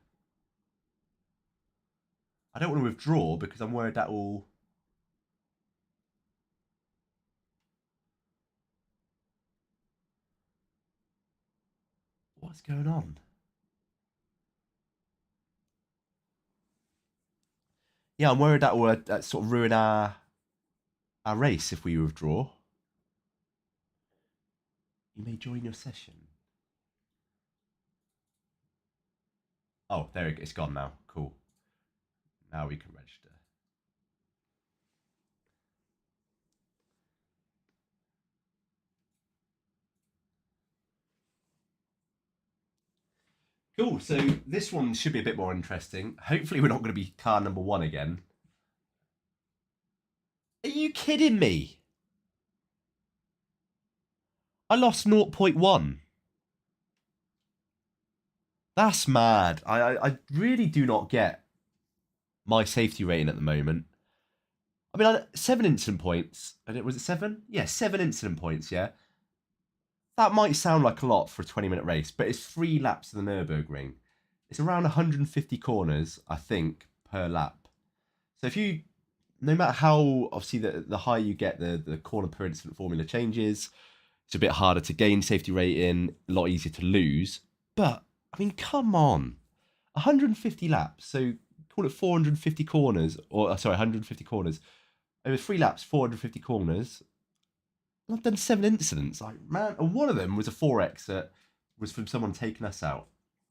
Speaker 1: I don't want to withdraw because I'm worried that will... What's going on? Yeah, I'm worried that will sort of ruin our race if we withdraw. You may join your session. Oh, there it is. It's gone now. Cool. Now we can register. Cool. So this one should be a bit more interesting. Hopefully we're not going to be car number 1 again. Are you kidding me? I lost 0.1. That's mad. I really do not get my safety rating at the moment. I mean, 7 incident points. Was it 7? Yeah, 7 incident points, yeah. That might sound like a lot for a 20-minute race, but it's 3 laps of the Nurburgring. It's around 150 corners, I think, per lap. So if you, no matter how, obviously, the higher you get, the corner per incident formula changes. It's a bit harder to gain safety rating, a lot easier to lose. But, I mean, come on. 150 laps, so call it 450 corners, or sorry, 150 corners. Over 3 laps, 450 corners. I've done 7 incidents, like, man, and one of them was a 4X that was from someone taking us out.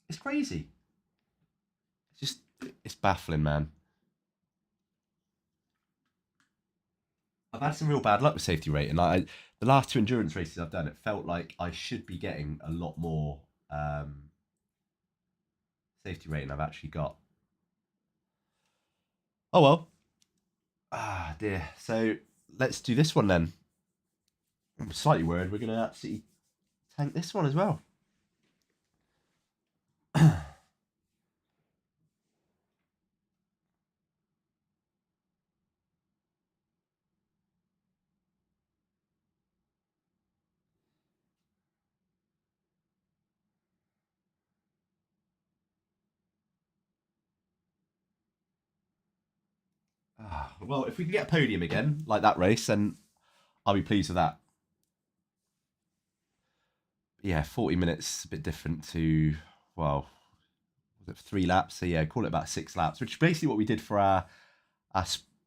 Speaker 1: It's crazy. It's baffling, man. I've had some real bad luck with safety rating. The last 2 endurance races I've done, it felt like I should be getting a lot more safety rating I've actually got. Oh well. Ah, dear. So let's do this one then. I'm slightly worried we're going to absolutely tank this one as well. Well, if we can get a podium again, like that race, then I'll be pleased with that. Yeah, 40 minutes, a bit different to, well, was it 3 laps? So yeah, call it about 6 laps, which is basically what we did for our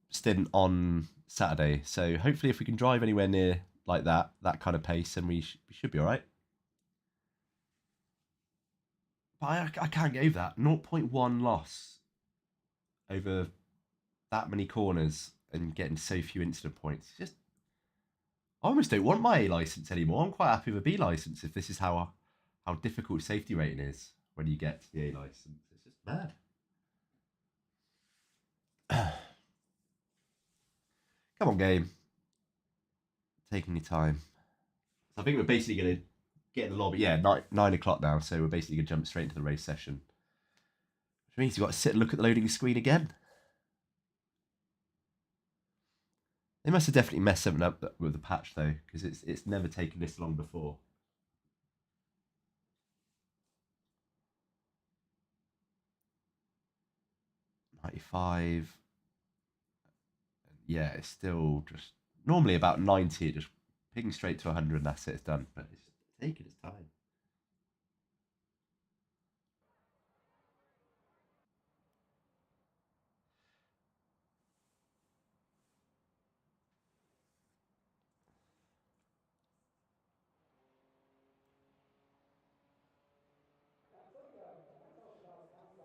Speaker 1: stint on Saturday. So hopefully if we can drive anywhere near like that kind of pace, then we should be all right. But I can't get over that. 0.1 loss over that many corners and getting so few incident points. Just, I almost don't want my A license anymore. I'm quite happy with a B license if this is how difficult safety rating is when you get to the A license. It's just mad. Come on, game. Taking your time. So I think we're basically going to get in the lobby. Yeah, 9 o'clock now, so we're basically going to jump straight into the race session. Which means you've got to sit and look at the loading screen again. They must have definitely messed something up with the patch, though, because it's never taken this long before. $95. Yeah, it's still just... Normally about 90, it just pings straight to 100 and that's it, it's done. But it's taking its time.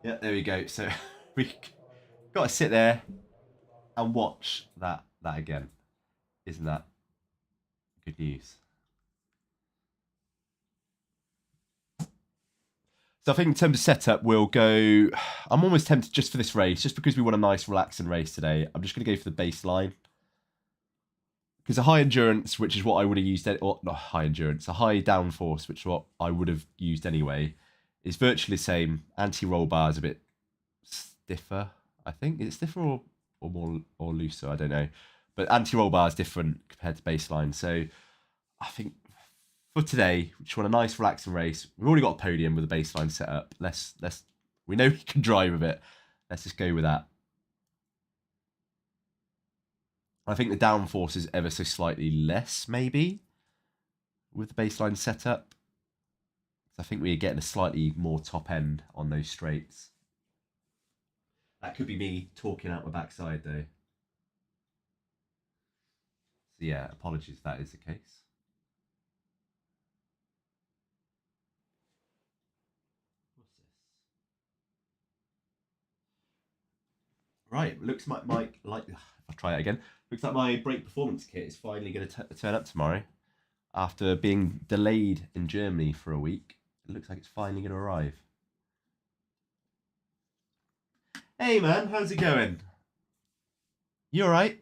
Speaker 1: Yeah, there we go. So we got to sit there and watch that again. Isn't that good news? So I think in terms of setup, we'll go... I'm almost tempted just for this race, just because we want a nice relaxing race today. I'm just going to go for the baseline. Because a high endurance, which is what I would have used... Or not high endurance, a high downforce, which is what I would have used anyway, is virtually the same. Anti-roll bar is a bit stiffer, I think. Is it stiffer or more or looser? I don't know. But anti-roll bar is different compared to baseline. So I think... For today, we just want a nice relaxing race. We've already got a podium with a baseline set up. We know we can drive with it. Let's just go with that. I think the downforce is ever so slightly less, maybe, with the baseline setup. I think we're getting a slightly more top end on those straights. That could be me talking out my backside, though. So yeah, apologies if that is the case. Right, looks like I'll try it again. Looks like my brake performance kit is finally going to turn up tomorrow. After being delayed in Germany for a week, it looks like it's finally going to arrive. Hey man, how's it going? You alright?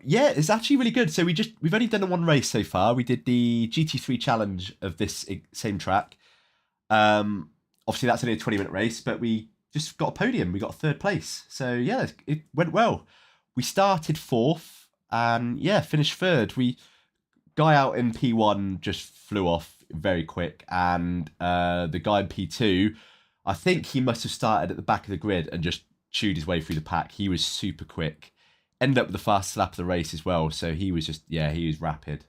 Speaker 1: Yeah, it's actually really good. So we've only done the one race so far. We did the GT3 challenge of this same track. Obviously that's only a 20-minute race, but we just got a podium. We got 3rd place. So yeah, it went well. We started 4th and yeah, finished 3rd. Guy out in P1 just flew off very quick, and the guy in P2, I think he must have started at the back of the grid and just chewed his way through the pack. He was super quick. Ended up with the fastest lap of the race as well, so he was just, yeah, he was rapid.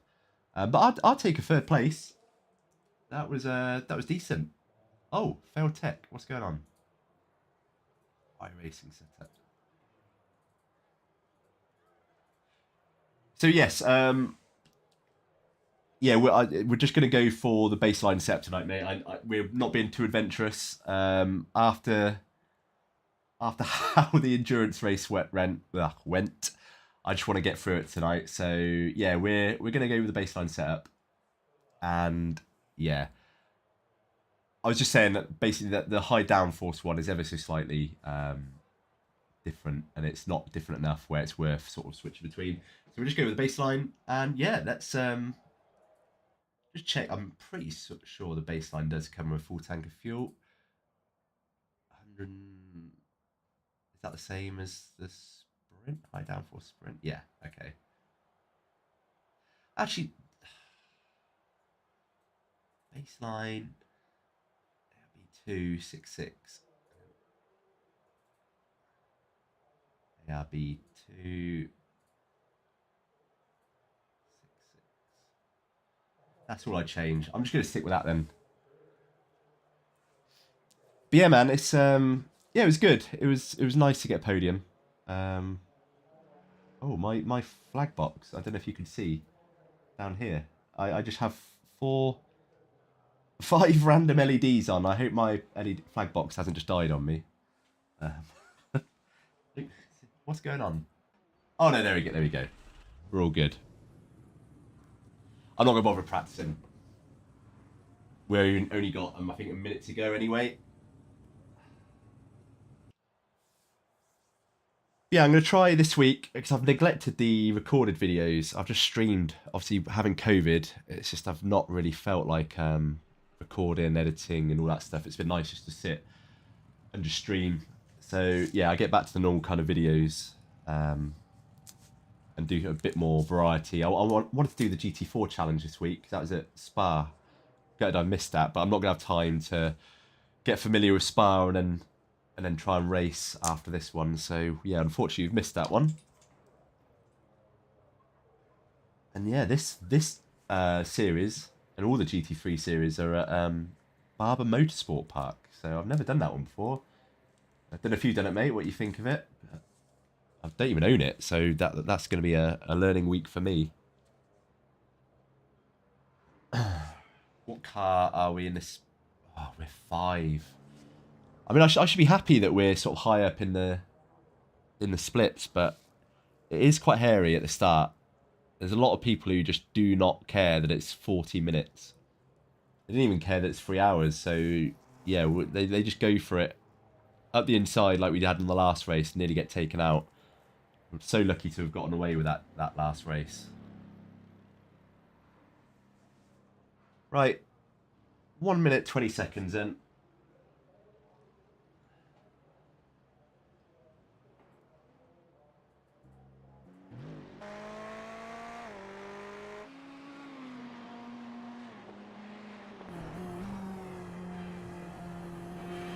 Speaker 1: But I'll take a 3rd place. That was decent. Oh, failed tech. What's going on? iRacing setup. So yes, yeah, we're just going to go for the baseline setup tonight, mate. We're not being too adventurous. After how the endurance race went, I just want to get through it tonight. So yeah, we're going to go with the baseline setup, and yeah, I was just saying that basically that the high downforce one is ever so slightly different, and it's not different enough where it's worth sort of switching between. So we'll just go with the baseline, and yeah, let's just check. I'm pretty sure the baseline does come with a full tank of fuel. 100. Is that the same as the sprint? High downforce sprint? Yeah, okay. Actually, baseline ARB 266. ARB 266. That's all I change. I'm just going to stick with that then. But yeah, man, it's yeah, it was good. It was nice to get a podium. Oh, my flag box. I don't know if you can see down here. I just have 5 random LEDs on. I hope my LED flag box hasn't just died on me. What's going on? Oh no, there we go. There we go. We're all good. I'm not gonna bother practicing. We only got I think a minute to go anyway. Yeah, I'm going to try this week because I've neglected the recorded videos. I've just streamed. Obviously, having COVID, it's just I've not really felt like recording, editing, and all that stuff. It's been nice just to sit and just stream. So yeah, I get back to the normal kind of videos and do a bit more variety. I wanted to do the GT4 challenge this week. That was at Spa. Gutted I missed that, but I'm not going to have time to get familiar with Spa and then try and race after this one. So yeah, unfortunately we've missed that one. And yeah, this series and all the GT3 series are at Barber Motorsport Park. So I've never done that one before. I don't know if you've done it, mate. What you think of it? I don't even own it, so that's going to be a learning week for me. What car are we in this? Oh, we're 5. I mean, I should be happy that we're sort of high up in the splits, but it is quite hairy at the start. there's a lot of people who just do not care that it's 40 minutes. They didn't even care that it's 3 hours. So yeah, they just go for it up the inside like we had in the last race, nearly get taken out. I'm so lucky to have gotten away with that last race. Right, 1 minute 20 seconds in.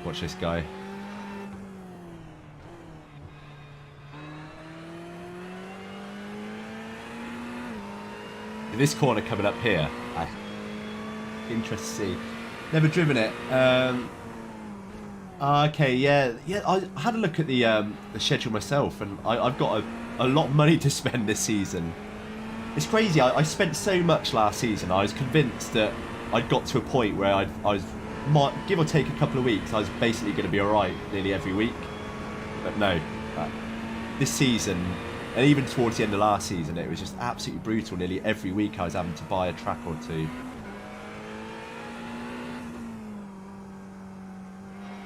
Speaker 1: Watch this guy. This corner coming up here, interested to see. Never driven it. Okay, yeah. I had a look at the schedule myself, and I've got a lot of money to spend this season. It's crazy. I spent so much last season. I was convinced that I'd got to a point where I was, give or take a couple of weeks, I was basically going to be alright nearly every week. But no, this season, and even towards the end of last season, it was just absolutely brutal. Nearly every week I was having to buy a track or two.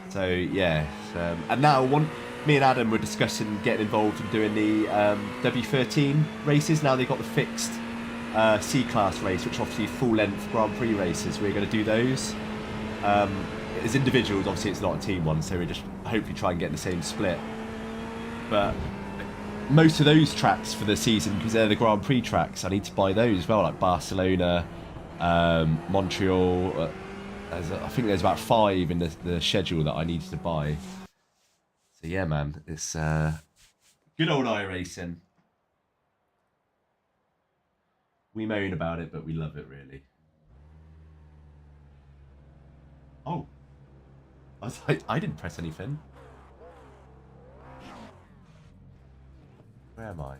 Speaker 1: So yeah, and now me and Adam were discussing getting involved in doing the W13 races. Now they've got the fixed C-class race, which obviously full-length Grand Prix races. We're going to do those. As individuals, obviously it's not a team one, so we just hopefully try and get the same split. But most of those tracks for the season, because they're the Grand Prix tracks, I need to buy those as well, like Barcelona, Montreal. I think there's about 5 in the schedule that I needed to buy. So yeah, man, it's good old iRacing. We moan about it, but we love it, really. Oh, I was like, I didn't press anything. Where am I?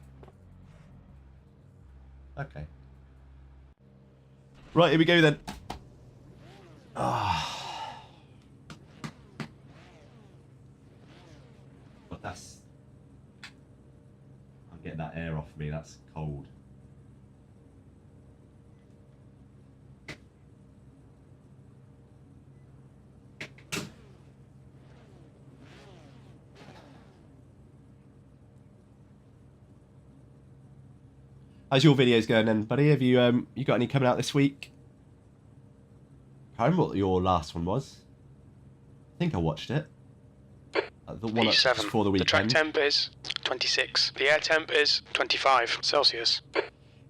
Speaker 1: Okay. Right, here we go then. Ah. But that's... I'll get that air off me, that's cold. How's your videos going then, buddy? Have you you got any coming out this week? I can't remember what your last one was. I think I watched it. The one
Speaker 2: P7.
Speaker 1: before the weekend.
Speaker 2: The track temp is 26. The air temp is 25 Celsius.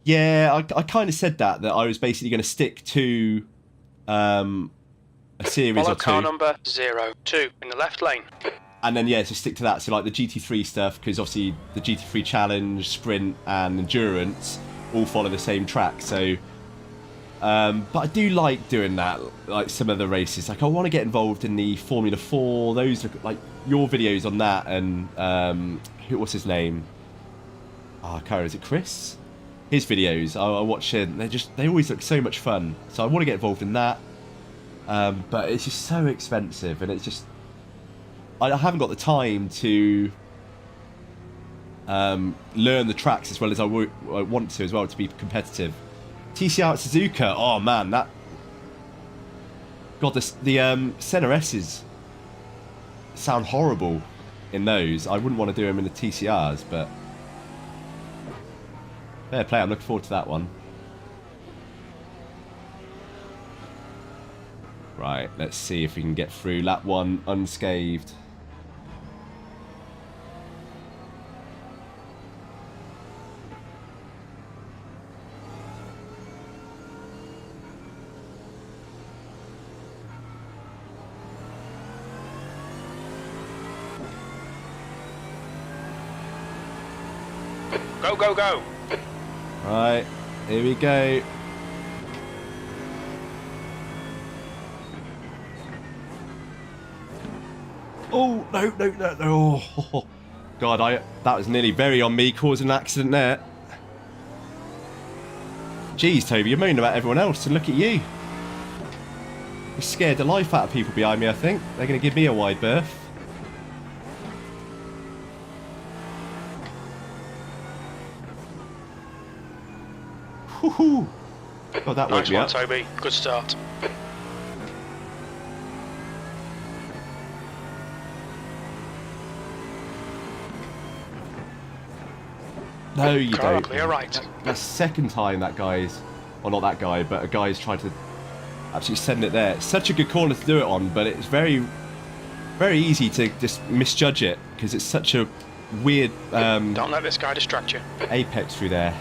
Speaker 1: Yeah, I kind of said that I was basically going to stick to a series
Speaker 2: Follow
Speaker 1: or two.
Speaker 2: car number 02 in the left lane.
Speaker 1: And then, yeah, so stick to that. So, like, the GT3 stuff, because obviously the GT3 Challenge, Sprint, and Endurance all follow the same track. So, but I do like doing that, like, some of the races. Like, I want to get involved in the Formula 4. Those, like, your videos on that, and, what's his name? Oh, I can't remember, is it Chris? His videos, I watch it, they always look so much fun. So I want to get involved in that. But it's just so expensive, and it's just... I haven't got the time to learn the tracks as well as I want to as well to be competitive. TCR at Suzuka, oh man, that... God, the Senna S's sound horrible in those. I wouldn't want to do them in the TCRs, but... Fair play, I'm looking forward to that one. Right, let's see if we can get through lap 1 unscathed.
Speaker 2: Go, go, go!
Speaker 1: Right, here we go. Oh, no, no, no, no. Oh, God, that was nearly very on me, causing an accident there. Jeez, Toby, you're moaning about everyone else, and look at you. You scared the life out of people behind me, I think. They're going to give me a wide berth. Woohoo! God, that woke
Speaker 2: Nice
Speaker 1: me
Speaker 2: one,
Speaker 1: up.
Speaker 2: Toby. Good start.
Speaker 1: No, you
Speaker 2: Car
Speaker 1: don't.
Speaker 2: clear right.
Speaker 1: That's the second time that guy's, well, not that guy, but a guy's tried to absolutely send it there. It's such a good corner to do it on, but it's very, very easy to just misjudge it because it's such a weird
Speaker 2: Don't let this guy distract you.
Speaker 1: apex through there.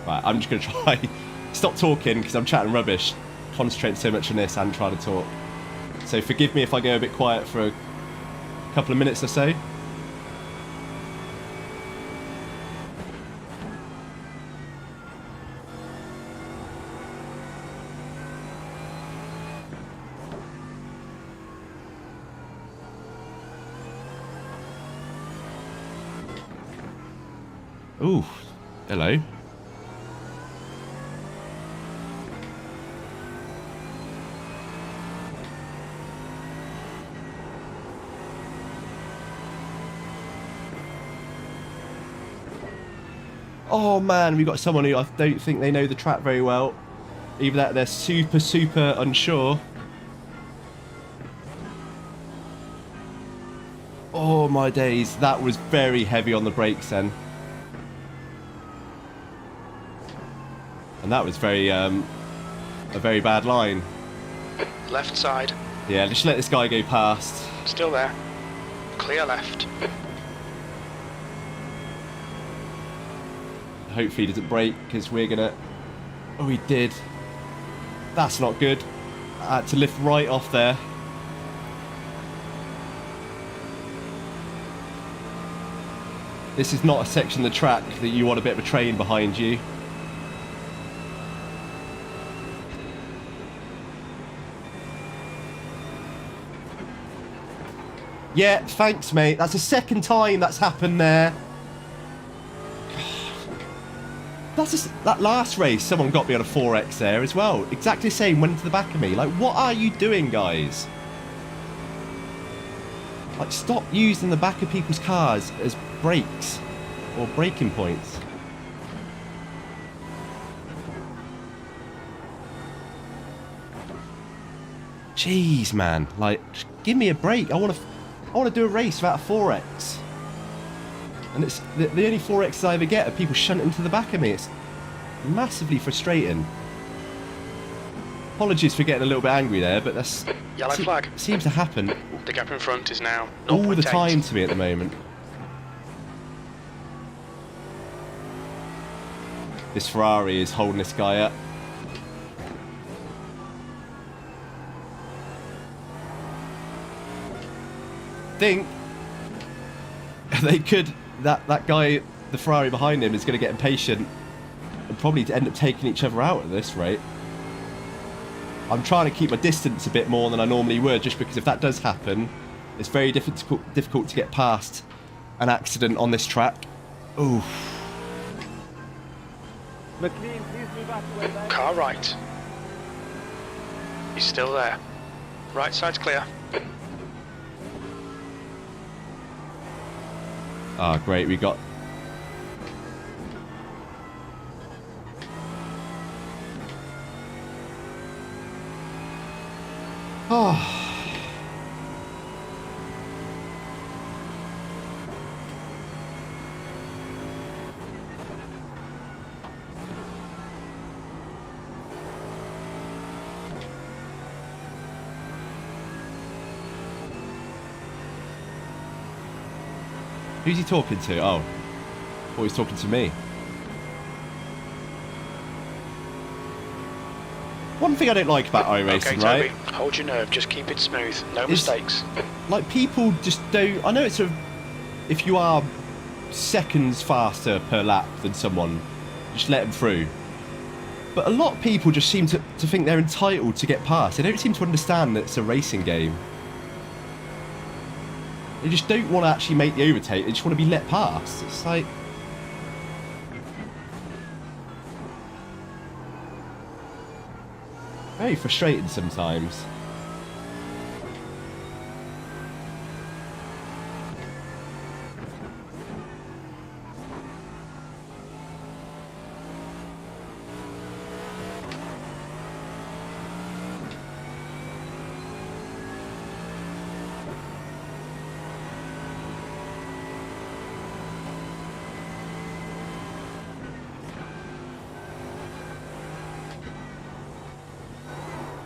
Speaker 1: Right, I'm just going to try stop talking because I'm chatting rubbish, concentrating so much on this and trying to talk. So forgive me if I go a bit quiet for a couple of minutes or so. Ooh, hello. Oh man, we've got someone who I don't think they know the track very well. Either that they're super, super unsure. Oh my days, that was very heavy on the brakes then. And that was very, a very bad line.
Speaker 2: Left side.
Speaker 1: Yeah, just let this guy go past.
Speaker 2: Still there. Clear left.
Speaker 1: Hopefully he doesn't break because we're gonna... Oh, he did. That's not good. I had to lift right off there. This is not a section of the track that you want a bit of a train behind you. Yeah, thanks, mate. That's the second time that's happened there. That's just, that last race, someone got me on a 4X there as well. Exactly the same, went into the back of me. Like, what are you doing, guys? Like, stop using the back of people's cars as brakes or braking points. Jeez, man. Like, give me a break. I want to do a race without a 4X. And it's the only 4Xs I ever get are people shunting to the back of me. It's massively frustrating. Apologies for getting a little bit angry there, but that's...
Speaker 2: Yellow flag.
Speaker 1: Seems to happen
Speaker 2: The gap in front is now
Speaker 1: all the
Speaker 2: 0.8.
Speaker 1: time to me at the moment. This Ferrari is holding this guy up. Think they could... That guy, the Ferrari behind him, is going to get impatient and probably end up taking each other out at this rate. I'm trying to keep my distance a bit more than I normally would, just because if that does happen, it's very difficult to get past an accident on this track. Ooh.
Speaker 4: McLean, please move out the way back.
Speaker 2: Car right. He's still there. Right side's clear.
Speaker 1: Ah, great, we got... Oh. Who's he talking to? Oh. I thought he was talking to me. One thing I don't like about iRacing,
Speaker 2: Okay,
Speaker 1: right?
Speaker 2: Toby, hold your nerve, just keep it smooth, no mistakes.
Speaker 1: Like, people just don't... I know it's a... If you are seconds faster per lap than someone, just let them through. But a lot of people just seem to think they're entitled to get past. They don't seem to understand that it's a racing game. They just don't want to actually make the overtake. They just want to be let past. It's like... Very frustrating sometimes.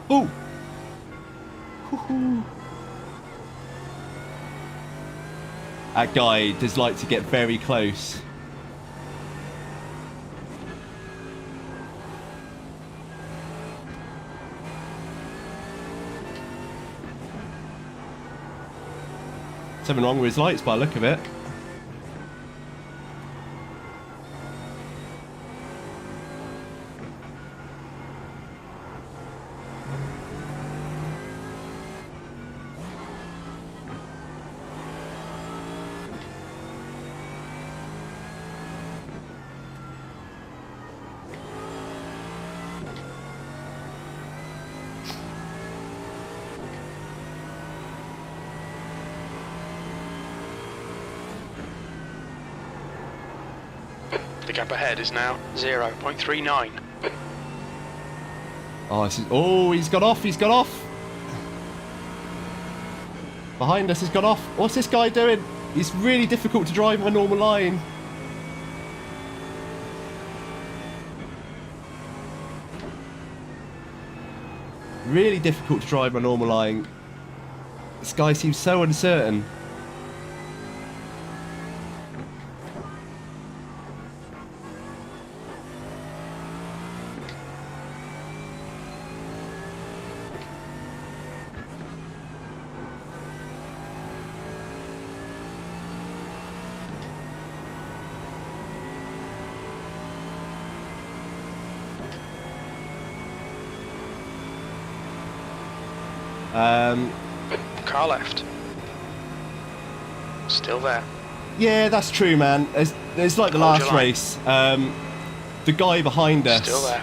Speaker 1: Ooh! Woohoo. That guy does like to get very close. Something wrong with his lights by the look of it.
Speaker 2: The gap ahead is now 0.39.
Speaker 1: Oh, this is, oh, he's got off, he's got off. Behind us, he's got off. What's this guy doing? It's really difficult to drive my normal line. Really difficult to drive my normal line. This guy seems so uncertain.
Speaker 2: Car left. Still there.
Speaker 1: Yeah, that's true, man. It's like the
Speaker 2: Hold
Speaker 1: last
Speaker 2: your line.
Speaker 1: race. The guy behind us.
Speaker 2: Still there.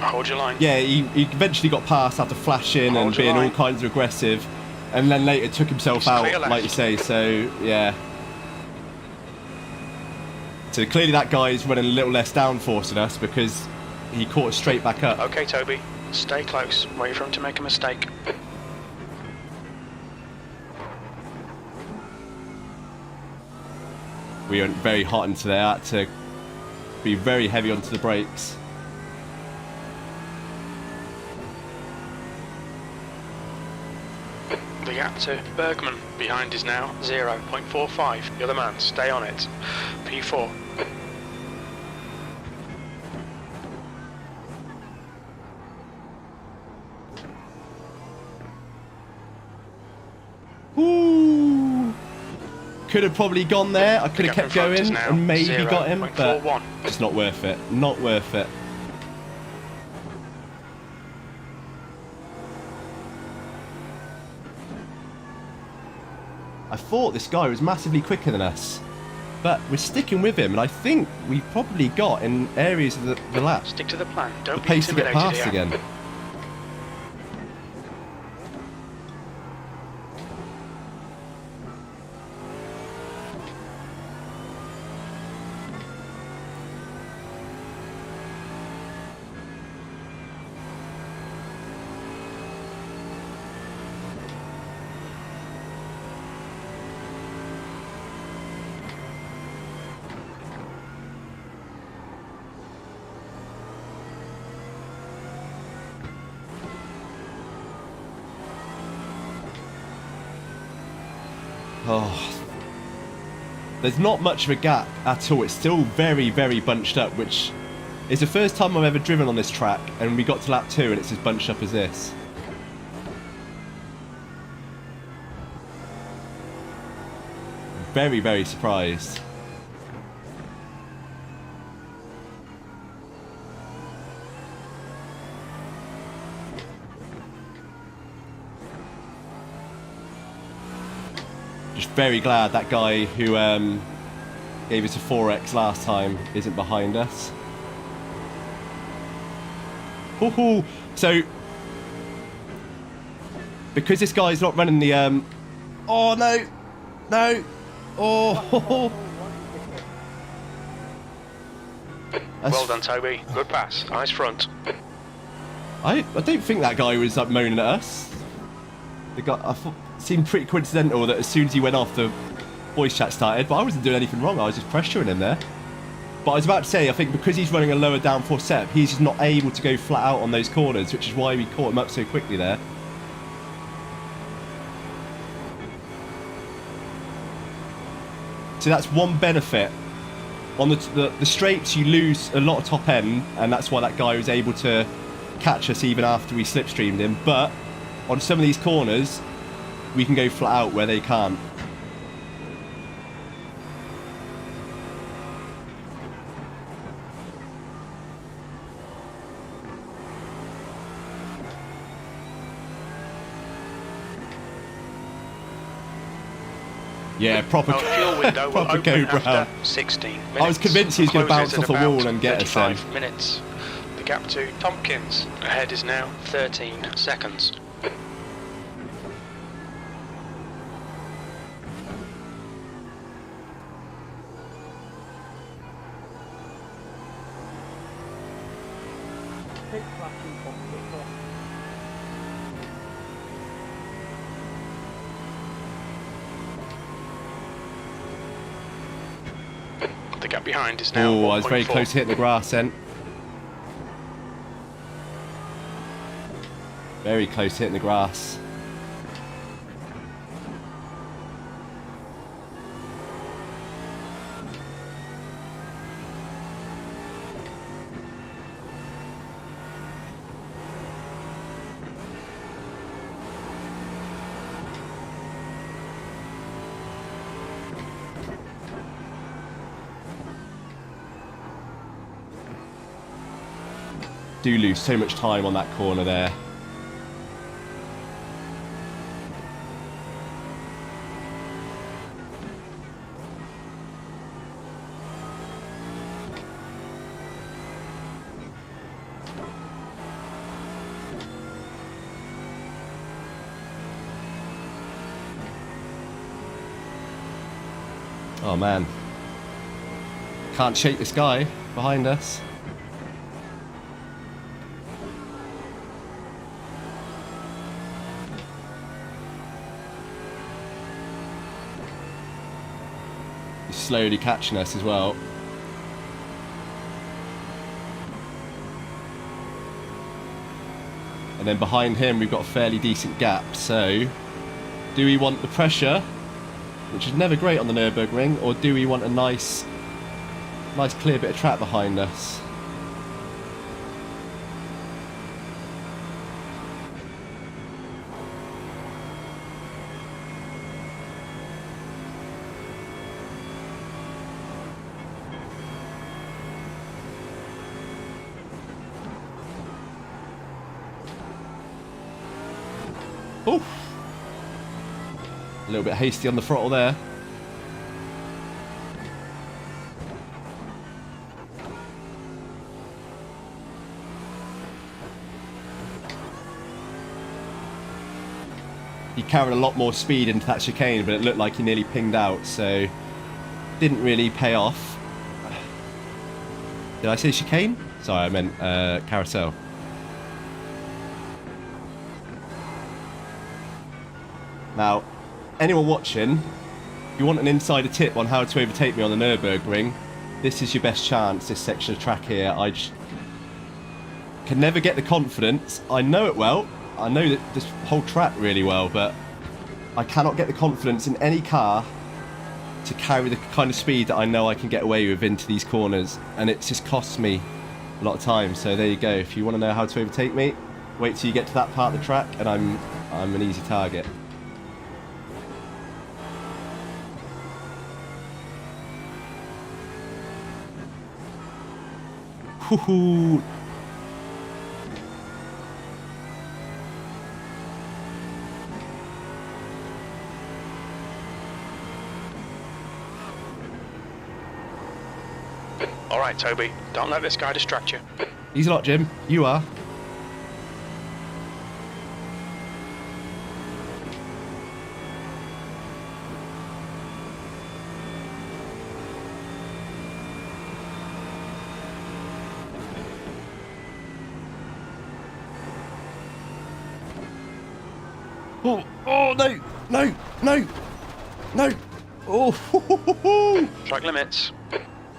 Speaker 2: Hold your line.
Speaker 1: Yeah, he eventually got past after flashing
Speaker 2: Hold
Speaker 1: and
Speaker 2: your
Speaker 1: being all
Speaker 2: line.
Speaker 1: kinds of aggressive, and then later took himself
Speaker 2: It's
Speaker 1: out,
Speaker 2: clear
Speaker 1: like you
Speaker 2: left.
Speaker 1: say. So yeah. So clearly that guy is running a little less downforce than us because he caught us straight back up.
Speaker 2: Okay, Toby. Stay close. Wait for him to make a mistake.
Speaker 1: We went very hot into there. Had to be very heavy onto the brakes.
Speaker 2: The gap to Bergman behind is now 0.45. You're the man. Stay on it. P4.
Speaker 1: Ooh. Could have probably gone there. I could have
Speaker 2: gap in
Speaker 1: kept
Speaker 2: front is
Speaker 1: going
Speaker 2: now
Speaker 1: and maybe got him, but
Speaker 2: 0.41.
Speaker 1: it's not worth it. Not worth it. I thought this guy was massively quicker than us, but we're sticking with him, and I think we've probably got in areas of the lap
Speaker 2: Stick to the plan.
Speaker 1: the
Speaker 2: Don't be
Speaker 1: pace to get
Speaker 2: intimidated
Speaker 1: past
Speaker 2: here.
Speaker 1: again. Oh, there's not much of a gap at all. It's still very, very bunched up, which is the first time I've ever driven on this track, and we got to lap 2 and it's as bunched up as this. Very, very surprised. Just very glad that guy who gave us a 4X last time isn't behind us. Hoo-hoo. So, because this guy's not running the... Oh, no. No. Oh.
Speaker 2: Well done, Toby. Good pass. Eyes front.
Speaker 1: I don't think that guy was like moaning at us. The guy, I thought, it seemed pretty coincidental that as soon as he went off, the voice chat started. But I wasn't doing anything wrong. I was just pressuring him there. But I was about to say, I think because he's running a lower downforce setup, he's just not able to go flat out on those corners, which is why we caught him up so quickly there. So that's one benefit. On the straights, you lose a lot of top end, and that's why that guy was able to catch us even after we slipstreamed him. But on some of these corners, we can go flat out where they can't. Yeah, proper,
Speaker 2: Fuel window will
Speaker 1: proper
Speaker 2: open
Speaker 1: go brown.
Speaker 2: after 16 minutes.
Speaker 1: I was convinced he was going to bounce
Speaker 2: Closes
Speaker 1: off
Speaker 2: at
Speaker 1: a wall
Speaker 2: about
Speaker 1: and get us then.
Speaker 2: 35 minutes. The gap to Tompkins ahead is now 13 seconds.
Speaker 4: Pit crashing from kickoff.
Speaker 2: The gap behind is now
Speaker 1: Oh, I was very
Speaker 2: 1.4.
Speaker 1: close to hitting the grass then. Very close to hitting the grass. Do lose so much time on that corner there. Oh man. Can't shake this guy behind us. He's slowly catching us as well. And then behind him we've got a fairly decent gap, so do we want the pressure, which is never great on the Nurburgring, or do we want a nice clear bit of track behind us? Oh, a little bit hasty on the throttle there. He carried a lot more speed into that chicane, but it looked like he nearly pinged out, so didn't really pay off. Did I say chicane? Sorry, I meant carousel. Now, anyone watching, if you want an insider tip on how to overtake me on the Nurburgring, this is your best chance, this section of track here. I just can never get the confidence. I know it well. I know that this whole track really well, but I cannot get the confidence in any car to carry the kind of speed that I know I can get away with into these corners, and it just costs me a lot of time. So there you go. If you want to know how to overtake me, wait till you get to that part of the track, and I'm an easy target. Woohoo!
Speaker 2: Alright, Toby, don't let this guy distract you.
Speaker 1: He's not, Jim. You are. Oh, oh no, no, no, no. Oh,
Speaker 2: Track limits.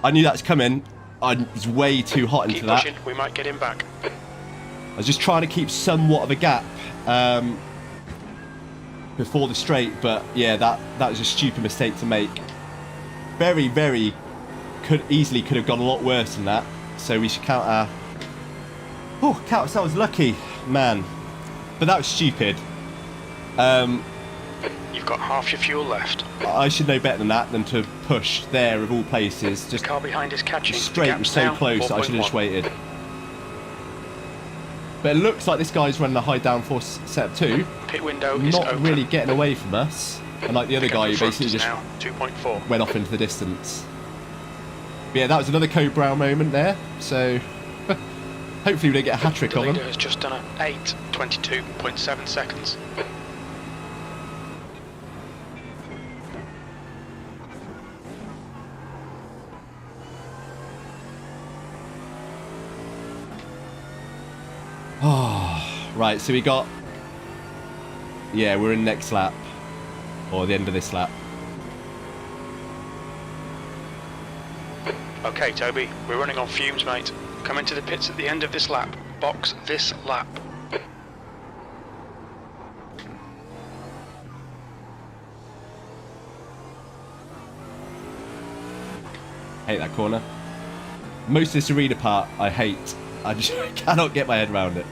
Speaker 1: I knew that's coming. I was way too hot into
Speaker 2: Keep
Speaker 1: that.
Speaker 2: pushing, we might get him back.
Speaker 1: I was just trying to keep somewhat of a gap before the straight, but yeah, that was a stupid mistake to make. Very, very could have gone a lot worse than that. So we should count ourselves lucky, man. But that was stupid.
Speaker 2: You've got half your fuel left.
Speaker 1: I should know better than that, than to push there of all places.
Speaker 2: The
Speaker 1: Just
Speaker 2: car behind is catching.
Speaker 1: the straight was so
Speaker 2: Now,
Speaker 1: close, I should have just
Speaker 2: 4.1.
Speaker 1: waited. But it looks like this guy's running a high downforce setup too.
Speaker 2: Pit window is
Speaker 1: Not
Speaker 2: open.
Speaker 1: really getting away from us. And like the other
Speaker 2: The gap
Speaker 1: guy
Speaker 2: in
Speaker 1: who
Speaker 2: front
Speaker 1: basically
Speaker 2: is
Speaker 1: just
Speaker 2: now 2.4.
Speaker 1: went off into the distance. But yeah, that was another Code Brown moment there. So hopefully we don't get a hat-trick
Speaker 2: The
Speaker 1: on
Speaker 2: leader
Speaker 1: him.
Speaker 2: has just done a 8:22.7 seconds.
Speaker 1: Oh, right, so we got... Yeah, we're in next lap. Or the end of this lap.
Speaker 2: Okay, Toby, we're running on fumes, mate. Come into the pits at the end of this lap. Box this lap.
Speaker 1: Hate that corner. Most of this arena part, I hate. I just cannot get my head around it.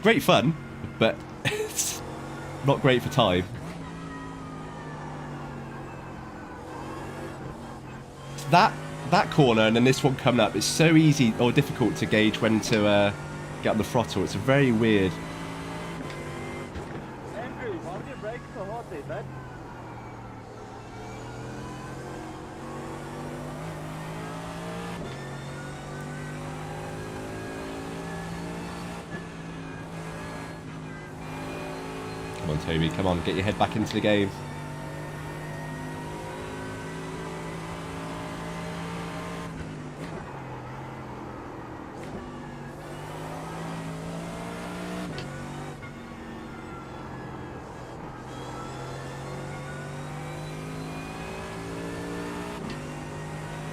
Speaker 1: Great fun, but it's not great for time. That corner and then this one coming up, it's so easy or difficult to gauge when to get on the throttle. It's very weird.
Speaker 4: Andrew, why do you brake so hard there, bud?
Speaker 1: Come on, Toby, come on, get your head back into the game.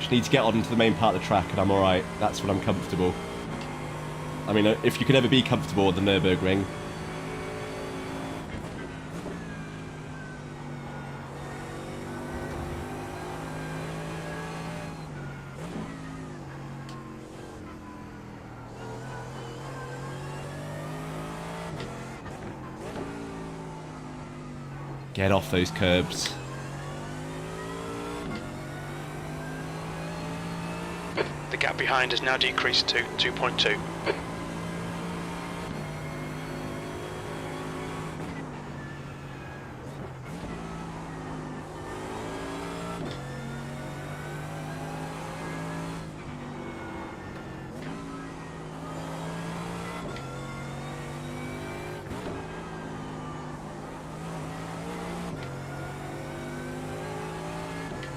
Speaker 1: Just need to get on to the main part of the track and I'm alright. That's when I'm comfortable. I mean, if you could ever be comfortable at the Nurburgring. Get off those curbs.
Speaker 2: The gap behind has now decreased to 2.2.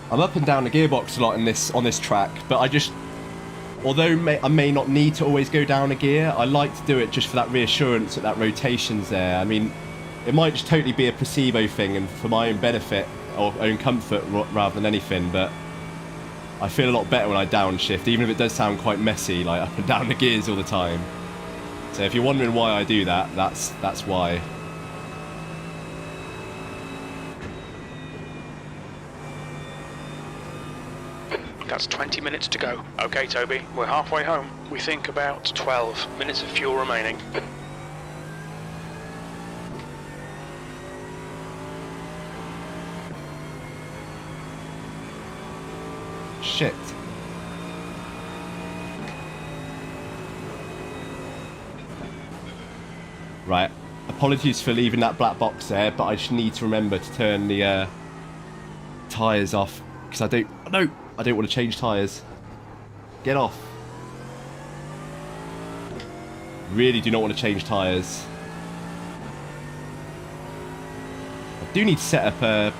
Speaker 1: I'm up and down the gearbox a lot on this track, but I just, although I may not need to always go down a gear, I like to do it just for that reassurance that that rotation's there. I mean, it might just totally be a placebo thing and for my own benefit or own comfort rather than anything, but I feel a lot better when I downshift, even if it does sound quite messy, like up and down the gears all the time. So if you're wondering why I do that, that's why.
Speaker 2: That's 20 minutes to go. Okay, Toby, we're halfway home. We think about 12 minutes of fuel remaining.
Speaker 1: Shit. Right. Apologies for leaving that black box there, but I just need to remember to turn the tyres off because I don't want to change tyres. Get off. Really do not want to change tyres. I do need to set up a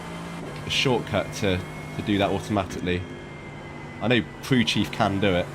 Speaker 1: shortcut to do that automatically. I know Crew Chief can do it.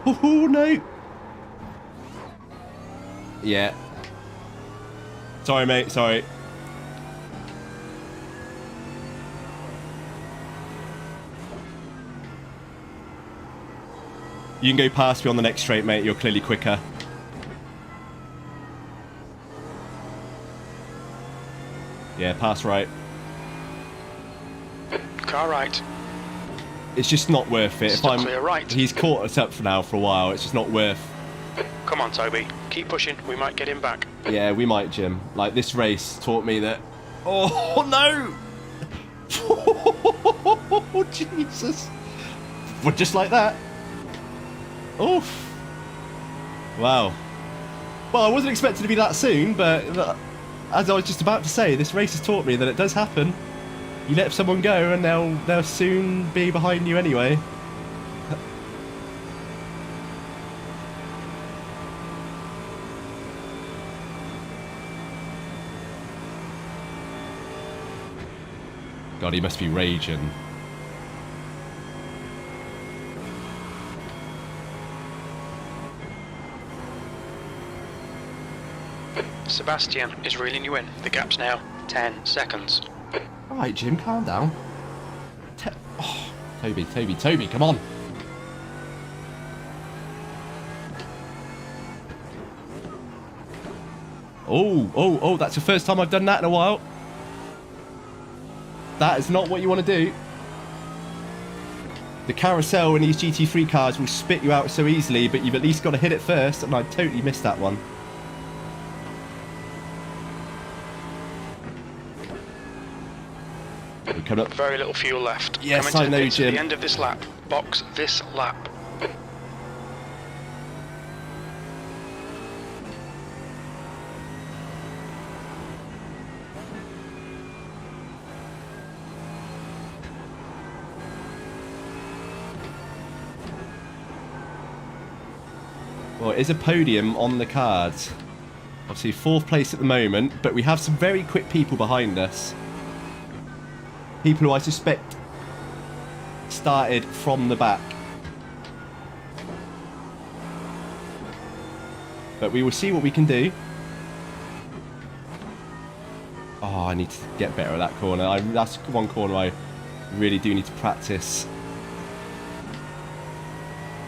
Speaker 1: Oh, no. Yeah. Sorry, mate. Sorry. You can go past me on the next straight, mate. You're clearly quicker. Yeah, pass right.
Speaker 2: Car right.
Speaker 1: It's just not worth it.
Speaker 2: Still clear right.
Speaker 1: He's caught us up for now for a while. It's just not worth.
Speaker 2: Come on, Toby. Keep pushing. We might get him back.
Speaker 1: Yeah, we might, Jim. Like, this race taught me that... Oh, no! Oh, Jesus. Well, just like that. Oof. Wow. Well, I wasn't expecting to be that soon, but as I was just about to say, this race has taught me that it does happen. You let someone go and they'll soon be behind you anyway. God, he must be raging.
Speaker 2: Sebastian is reeling you in. The gap's now 10 seconds.
Speaker 1: Alright, Jim, calm down. Oh, Toby, come on. Oh, that's the first time I've done that in a while. That is not what you want to do. The carousel in these GT3 cars will spit you out so easily, but you've at least got to hit it first, and I totally missed that one. We come up.
Speaker 2: Very little fuel left.
Speaker 1: Yes,
Speaker 2: Coming
Speaker 1: I
Speaker 2: to
Speaker 1: know,
Speaker 2: the pits at
Speaker 1: Jim.
Speaker 2: the end of this lap. Box this lap.
Speaker 1: Well, it is a podium on the cards. Obviously, 4th place at the moment, but we have some very quick people behind us. People who I suspect started from the back. But we will see what we can do. Oh, I need to get better at that corner. That's one corner I really do need to practice.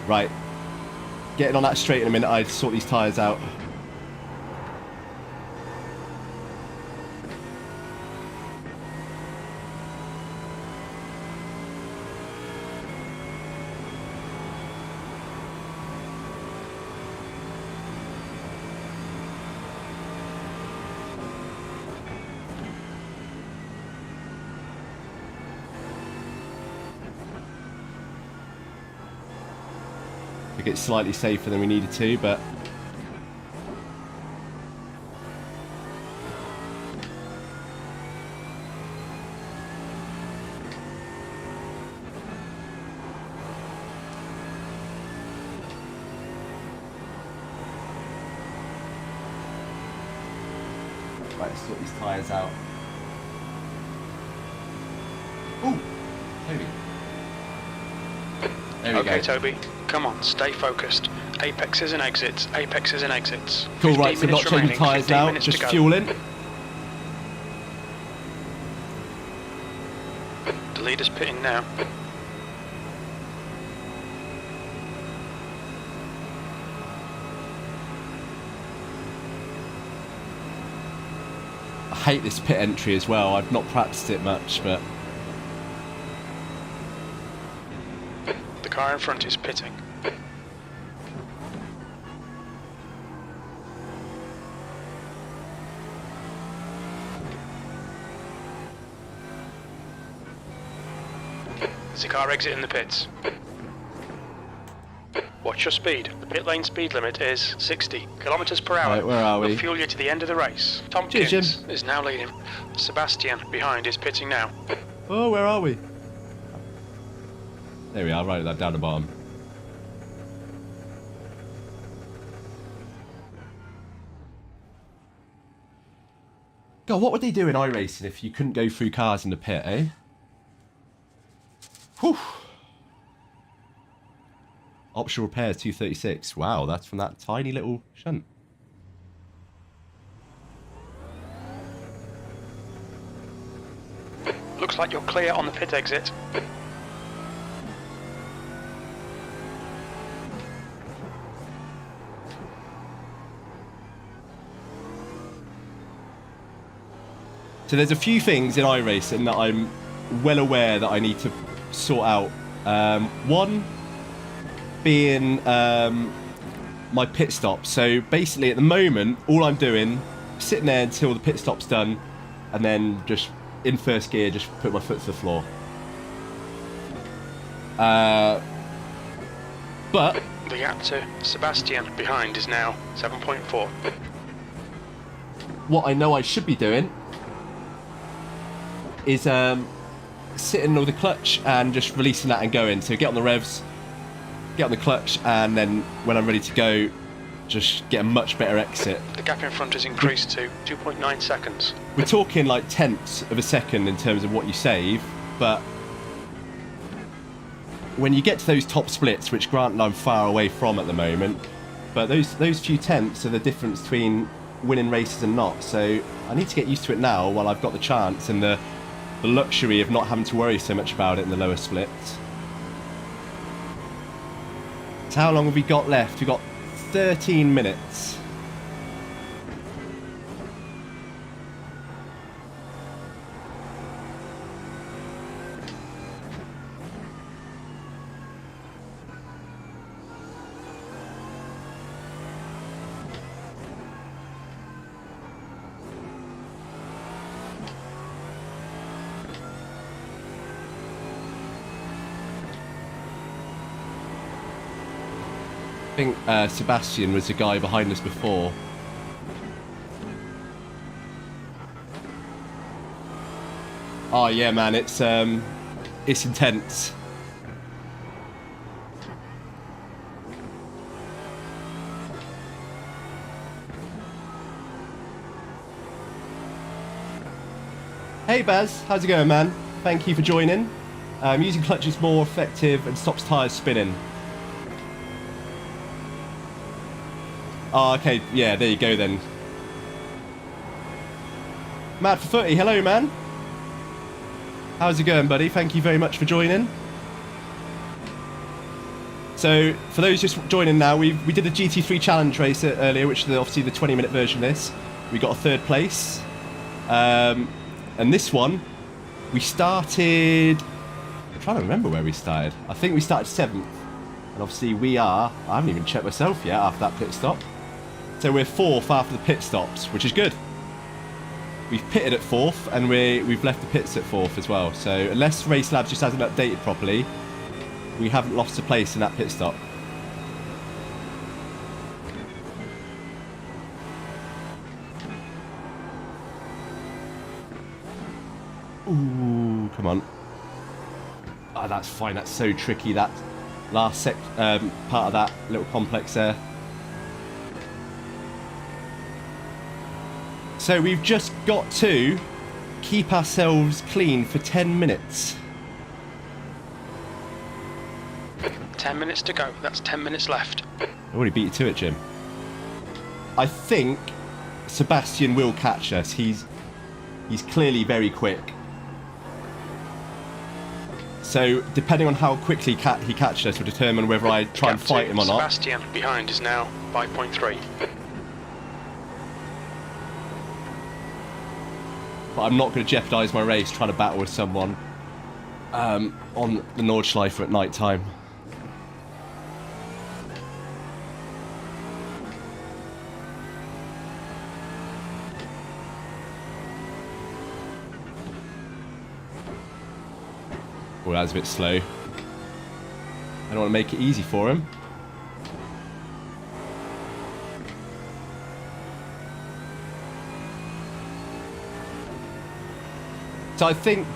Speaker 1: Right. Getting on that straight in a minute, I'd sort these tyres out. It's slightly safer than we needed to, but right, let's sort these tyres out. Ooh, Toby. There we
Speaker 2: Okay,
Speaker 1: go.
Speaker 2: Toby. Come on, stay focused. Apexes and exits. Apexes and exits.
Speaker 1: Cool,
Speaker 2: 15
Speaker 1: right, so not
Speaker 2: minutes
Speaker 1: changing
Speaker 2: remaining,
Speaker 1: tyres
Speaker 2: 15
Speaker 1: now,
Speaker 2: minutes
Speaker 1: just
Speaker 2: to go.
Speaker 1: fueling.
Speaker 2: The leader's pitting now.
Speaker 1: I hate this pit entry as well. I've not practiced it much, but
Speaker 2: The car in front is pitting. There's a car exiting the pits. Watch your speed. The pit lane speed limit is 60 kilometers per hour.
Speaker 1: Right, where are we?
Speaker 2: We'll fuel you to the end of the race.
Speaker 1: Cheers,
Speaker 2: Tompkins
Speaker 1: Jim.
Speaker 2: is now leading. Sebastian behind is pitting now.
Speaker 1: oh, where are we? There we are, right down the bottom. God, what would they do in iRacing if you couldn't go through cars in the pit, eh? Whew. Optional repairs 236. Wow, that's from that tiny little shunt.
Speaker 2: Looks like you're clear on the pit exit.
Speaker 1: So there's a few things in iRacing that I'm well aware that I need to sort out. One being my pit stop. So basically at the moment, all I'm doing, sitting there until the pit stop's done, and then just in first gear, just put my foot to the floor. But
Speaker 2: The gap to Sebastian behind is now 7.4.
Speaker 1: what I know I should be doing is sitting with the clutch and just releasing that and going. So get on the revs, get on the clutch, and then when I'm ready to go, just get a much better exit.
Speaker 2: The gap in front has increased to 2.9 seconds.
Speaker 1: We're talking like tenths of a second in terms of what you save, but when you get to those top splits, which granted I'm far away from at the moment, but those few tenths are the difference between winning races and not. So I need to get used to it now while I've got the chance and the luxury of not having to worry so much about it in the lower splits. So how long have we got left? We've got 13 minutes. I think Sebastian was the guy behind us before. Oh yeah, man, it's intense. Hey Baz, how's it going, man? Thank you for joining. Using clutch is more effective and stops tyres spinning. Oh, okay, yeah, there you go then. Mad for Footy, hello, man. How's it going, buddy? Thank you very much for joining. So, for those just joining now, we did a GT3 challenge race earlier, which is obviously the 20-minute version of this. We got a 3rd place. And this one, we started... I'm trying to remember where we started. I think we started 7th. And obviously we are... I haven't even checked myself yet after that pit stop. So we're 4th after the pit stops, which is good. We've pitted at 4th, and we've left the pits at 4th as well. So unless Race Labs just hasn't updated properly, we haven't lost a place in that pit stop. Ooh, come on. Oh, that's fine. That's so tricky, that last part of that little complex there. So we've just got to keep ourselves clean for 10 minutes.
Speaker 2: 10 minutes to go. That's 10 minutes left.
Speaker 1: I already beat you to it, Jim. I think Sebastian will catch us. He's clearly very quick. So depending on how quickly he catches us will determine whether I try and fight him or not.
Speaker 2: Sebastian behind is now 5.3.
Speaker 1: But I'm not going to jeopardise my race trying to battle with someone on the Nordschleife at night time. Oh, that was a bit slow. I don't want to make it easy for him. So I think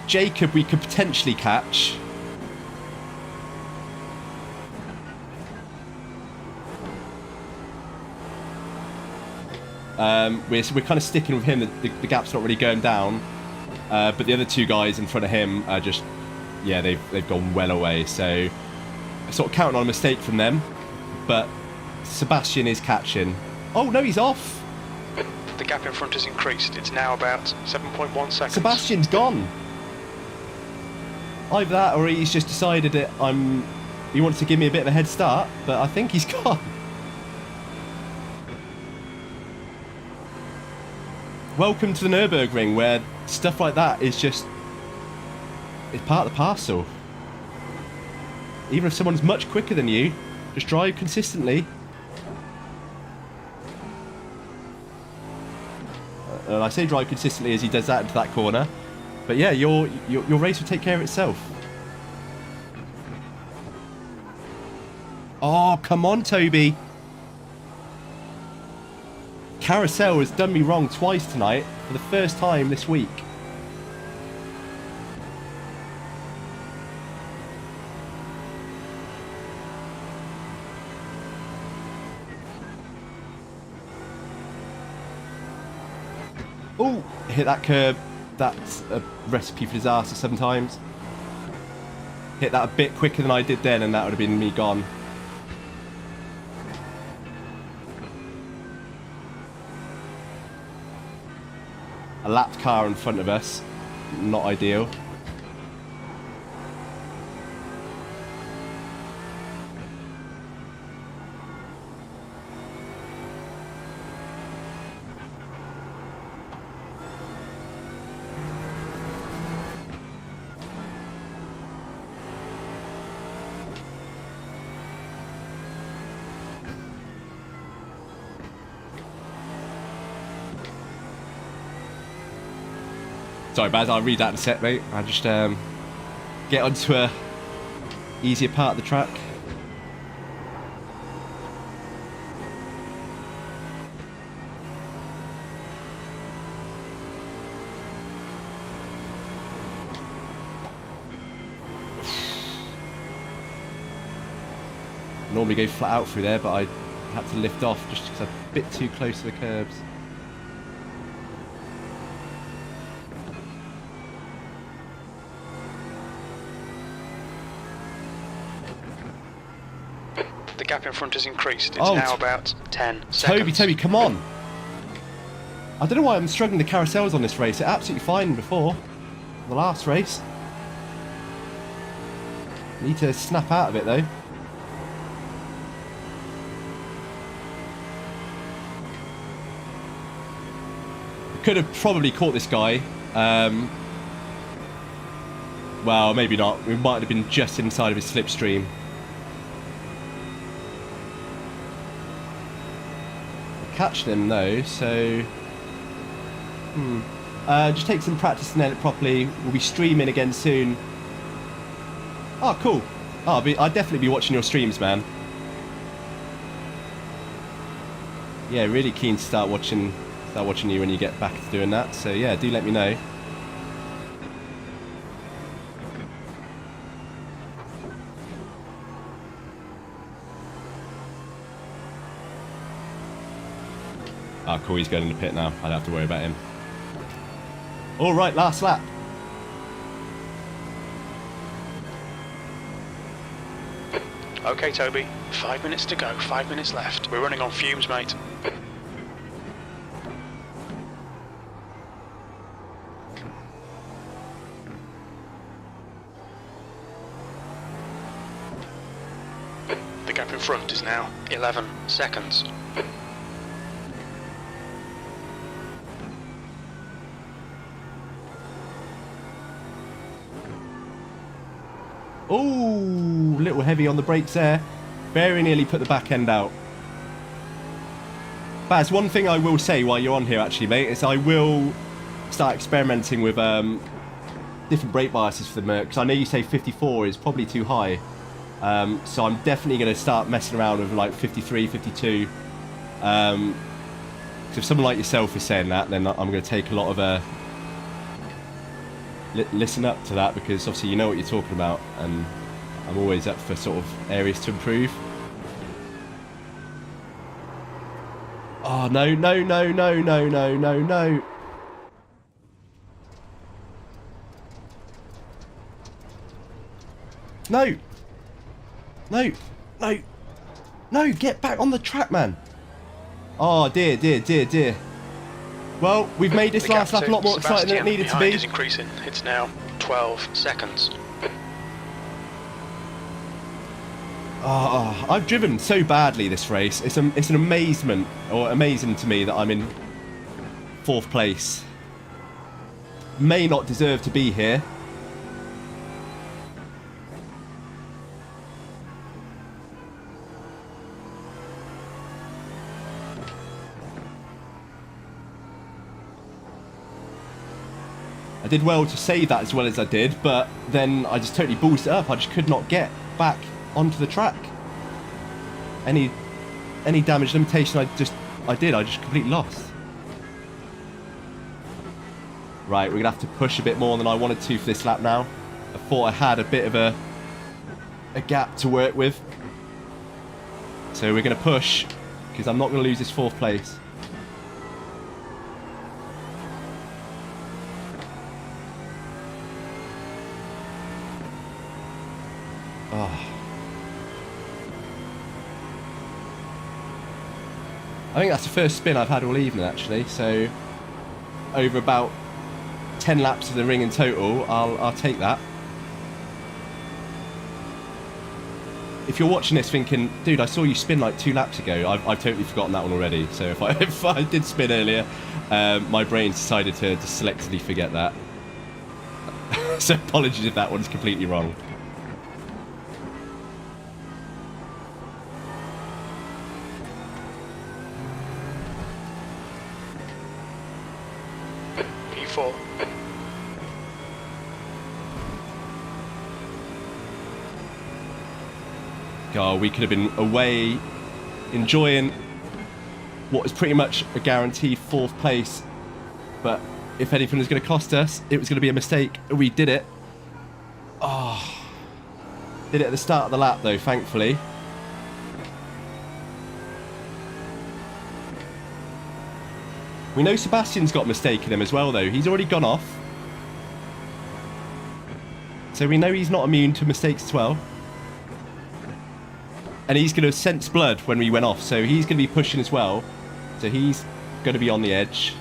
Speaker 1: Jacob we could potentially catch. We're kind of sticking with him. The gap's not really going down. But the other 2 guys in front of him are just... Yeah, they've gone well away. So sort of counting on a mistake from them, but Sebastian is catching. Oh no, he's off.
Speaker 2: The gap in front has increased. It's now about 7.1 seconds.
Speaker 1: Sebastian's gone. Either that or he's just decided that he wants to give me a bit of a head start, but I think he's gone. Welcome to the Nurburgring, where stuff like that is just... it's part of the parcel. Even if someone's much quicker than you, just drive consistently. And I say drive consistently as he does that into that corner. But yeah, your race will take care of itself. Oh, come on, Toby. Carousel has done me wrong twice tonight for the first time this week. Oh, hit that curb. That's a recipe for disaster sometimes. Hit that a bit quicker than I did then, and that would have been me gone. A lapped car in front of us. Not ideal. Sorry, Baz, I'll read that in a sec, mate. I'll just get onto a easier part of the track. Normally go flat out through there, but I had to lift off just because I'm a bit too close to the curbs.
Speaker 2: The gap in front has increased. It's now about 10 seconds.
Speaker 1: Toby, come on! I don't know why I'm struggling the carousels on this race. It's absolutely fine before. The last race. Need to snap out of it though. Could have probably caught this guy. Well, maybe not. We might have been just inside of his slipstream. Catch them though, so just take some practice and nail it properly. We'll be streaming again soon. Oh, cool. Oh, I'll definitely be watching your streams, man. Yeah, really keen to start watching you when you get back to doing that. So yeah, do let me know. Oh, cool, he's going in the pit now. I don't have to worry about him. All right, last lap.
Speaker 2: Okay, Toby. 5 minutes to go. 5 minutes left. We're running on fumes, mate. The gap in front is now 11 seconds.
Speaker 1: Ooh, little heavy on the brakes there. Very nearly put the back end out. Baz, one thing I will say while you're on here actually, mate, is I will start experimenting with different brake biases for the Merc, because I know you say 54 is probably too high. So I'm definitely going to start messing around with like 53, 52. So if someone like yourself is saying that, then I'm going to take a lot of listen up to that, because obviously you know what you're talking about, and I'm always up for sort of areas to improve. Oh no, no, no, no, no, no, no, no. No. No, no, no, get back on the track, man. Oh, dear, dear, dear, dear. Well, we've made this last lap a lot more exciting than it needed to be.
Speaker 2: Is increasing. It's now 12 seconds.
Speaker 1: Oh, I've driven so badly this race. It's an amazing to me that I'm in 4th place. May not deserve to be here. I did well to save that as well as I did, but then I just totally ballsed it up. I just could not get back onto the track. Any damage limitation I just completely lost. Right, we're gonna have to push a bit more than I wanted to for this lap now. I thought I had a bit of a gap to work with. So we're gonna push, because I'm not gonna lose this 4th place. Oh. I think that's the first spin I've had all evening, actually. So over about 10 laps of the ring in total, I'll take that. If you're watching this thinking, dude, I saw you spin like 2 laps ago, I've totally forgotten that one already. So if I did spin earlier, my brain decided to selectively forget that. So apologies if that one's completely wrong.
Speaker 2: P4.
Speaker 1: God, we could have been away enjoying what was pretty much a guaranteed 4th place, but if anything was going to cost us, it was going to be a mistake. We did it. Oh, did it at the start of the lap though, thankfully. We know Sebastian's got a mistake in him as well though. He's already gone off, so we know he's not immune to mistakes as well. And he's going to sense blood when we went off, so he's going to be pushing as well. So he's going to be on the edge.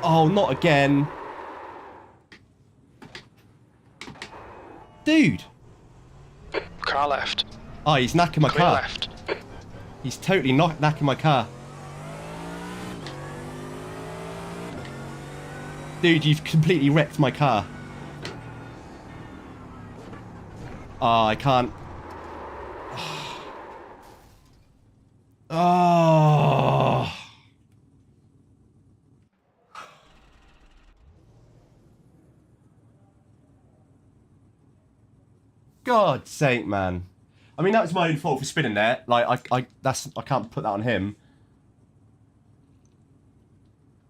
Speaker 1: Oh, not again. Dude.
Speaker 2: Car left.
Speaker 1: Oh, he's knacking my
Speaker 2: Clear
Speaker 1: car.
Speaker 2: left.
Speaker 1: He's totally not knacking my car. Dude, you've completely wrecked my car. Oh, I can't. Oh. God's sake, man. I mean, that was my own fault for spinning there. Like, I can't put that on him.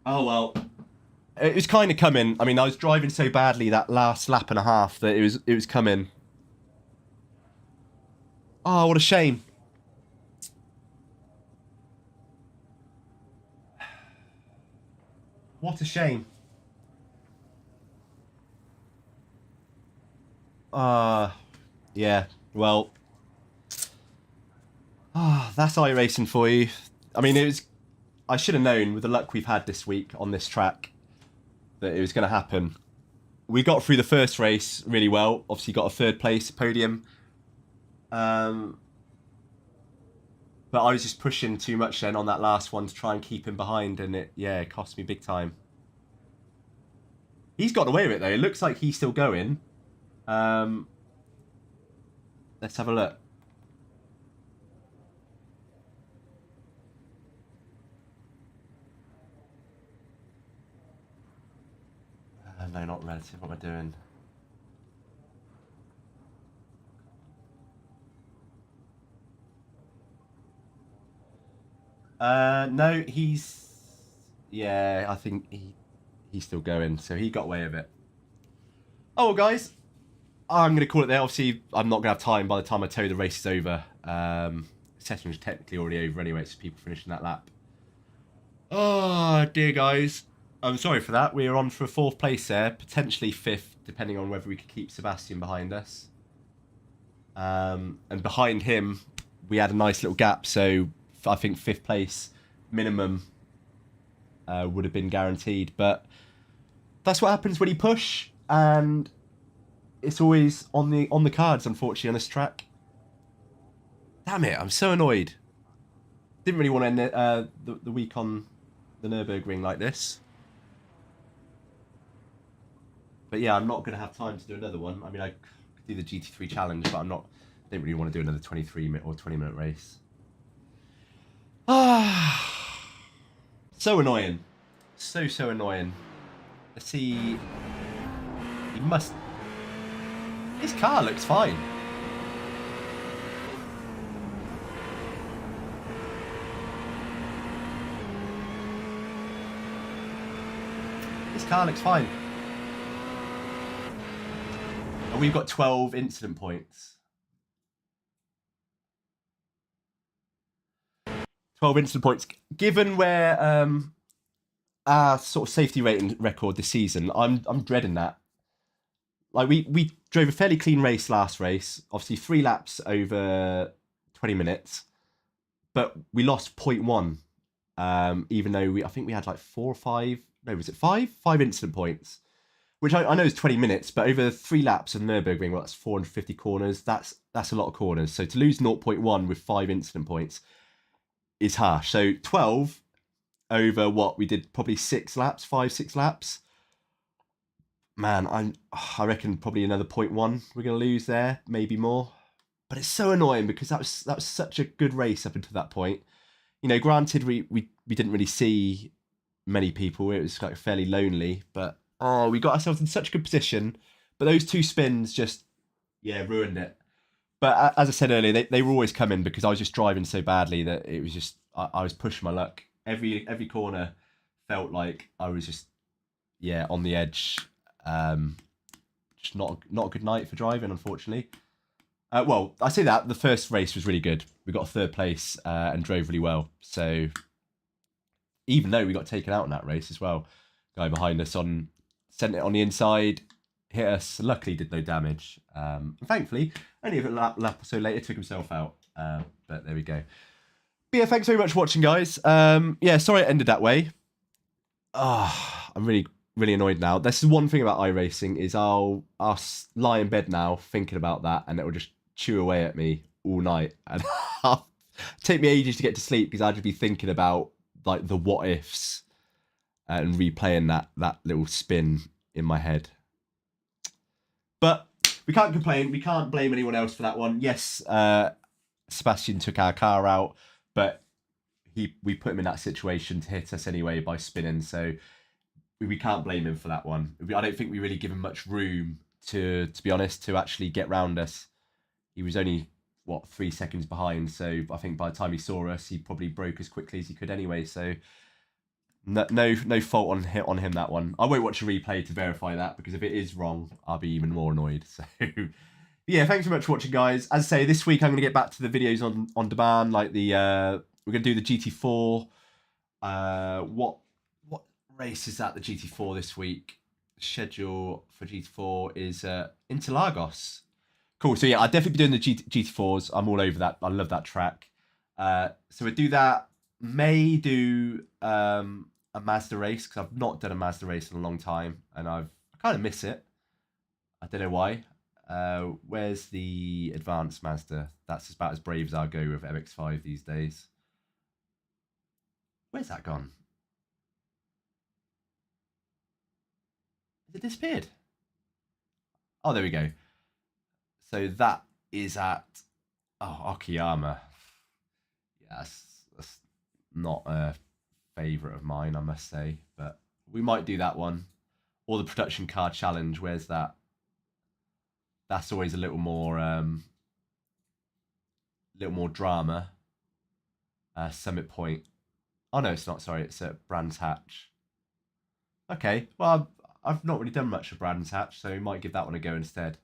Speaker 1: Oh, well. It was kind of coming. I mean, I was driving so badly that last lap and a half that it was coming. Oh, what a shame. What a shame. Yeah, well, that's iRacing for you. I mean, I should have known with the luck we've had this week on this track that it was going to happen. We got through the first race really well. Obviously got a 3rd place podium. But I was just pushing too much then on that last one to try and keep him behind, and it cost me big time. He's got away with it though. It looks like he's still going. Let's have a look. No, not relative. What am I doing? No, he's... Yeah, I think he's still going, so he got away with it. Oh, well, guys, I'm going to call it there. Obviously, I'm not going to have time by the time I tell you the race is over. Session's technically already over anyway, it's people finishing that lap. Oh, dear, guys. I'm sorry for that. We're on for a 4th place there, potentially 5th, depending on whether we could keep Sebastian behind us. And behind him, we had a nice little gap, so I think 5th place minimum would have been guaranteed. But that's what happens when you push, and it's always on the cards, unfortunately, on this track. Damn it, I'm so annoyed. Didn't really want to end the week on the Nurburgring like this. But yeah, I'm not going to have time to do another one. I mean, I could do the GT3 challenge, but I don't really want to do another 23-minute or 20-minute race. Ah, so annoying. So annoying. Let's see. He must... His car looks fine. His car looks fine. And we've got 12 incident points. 12 incident points. Given where our sort of safety rating record this season, I'm dreading that. Like we drove a fairly clean race last race. Obviously 3 laps over 20 minutes. But we lost 0.1. Even though I think we had like 4 or 5. No, was it 5? 5 incident points. Which I know is 20 minutes, but over 3 laps of Nurburgring, well, that's 450 corners. That's a lot of corners. So to lose 0.1 with 5 incident points is harsh. So 12 over what? We did probably 6 laps, 5-6 laps. Man, I reckon probably another 0.1 we're going to lose there, maybe more. But it's so annoying because that was such a good race up until that point. You know, granted, we didn't really see many people. It was like fairly lonely, but oh, we got ourselves in such a good position, but those 2 spins just, yeah, ruined it. But as I said earlier, they were always coming because I was just driving so badly that it was just, I was pushing my luck. Every corner felt like I was just, yeah, on the edge. Just not a good night for driving, unfortunately. Well, I say that, the first race was really good. We got 3rd place and drove really well. So even though we got taken out in that race as well, guy behind us sent it on the inside, hit us, luckily did no damage. And thankfully, only a lap or so later, took himself out. But there we go. But yeah, thanks very much for watching, guys. Yeah, sorry it ended that way. I'm really annoyed now. This is one thing about iRacing, is I'll lie in bed now thinking about that, and it will just chew away at me all night. And it'll take me ages to get to sleep because I'll just be thinking about like the what ifs and replaying that little spin in my head. But we can't complain. We can't blame anyone else for that one. Yes, Sebastian took our car out, but we put him in that situation to hit us anyway by spinning. So we can't blame him for that one. I don't think we really give him much room to be honest, to actually get round us. He was only, what, 3 seconds behind. So I think by the time he saw us, he probably broke as quickly as he could anyway. So no fault on him, that one. I won't watch a replay to verify that, because if it is wrong, I'll be even more annoyed. So yeah, thanks very much for watching, guys. As I say, this week I'm going to get back to the videos on demand, like the we're going to do the GT4. What race is that? The GT4 this week. Schedule for GT4 is Interlagos. Cool. So yeah, I'll definitely be doing the GT4s. I'm all over that. I love that track. So we'll do that. May do a Mazda race, because I've not done a Mazda race in a long time, and I kind of miss it. I don't know why. Where's the advanced Mazda? That's about as brave as I'll go with MX-5 these days. Where's that gone? Has it disappeared? Oh, there we go. So that is at Okayama. Yeah, that's not a favourite of mine, I must say, but we might do that one. Or the production car challenge. Where's that? That's always a little more drama. Summit Point. Oh no, it's not. Sorry, it's at Brands Hatch. Okay, well, I've not really done much of Brands Hatch, so we might give that one a go instead.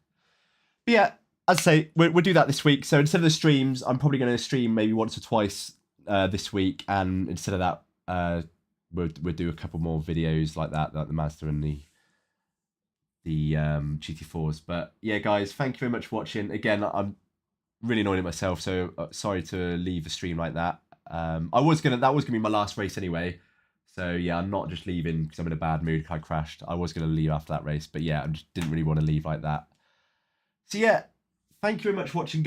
Speaker 1: But yeah, as I say, we'll do that this week. So instead of the streams, I'm probably going to stream maybe once or twice this week, and instead of that, we'll do a couple more videos like that, like the Mazda and the GT4s. But yeah, guys, thank you very much for watching. Again, I'm really annoyed at myself, so sorry to leave the stream like that. That was gonna be my last race anyway. So yeah, I'm not just leaving because I'm in a bad mood. I crashed. I was gonna leave after that race, but yeah, I just didn't really want to leave like that. So yeah, thank you very much for watching.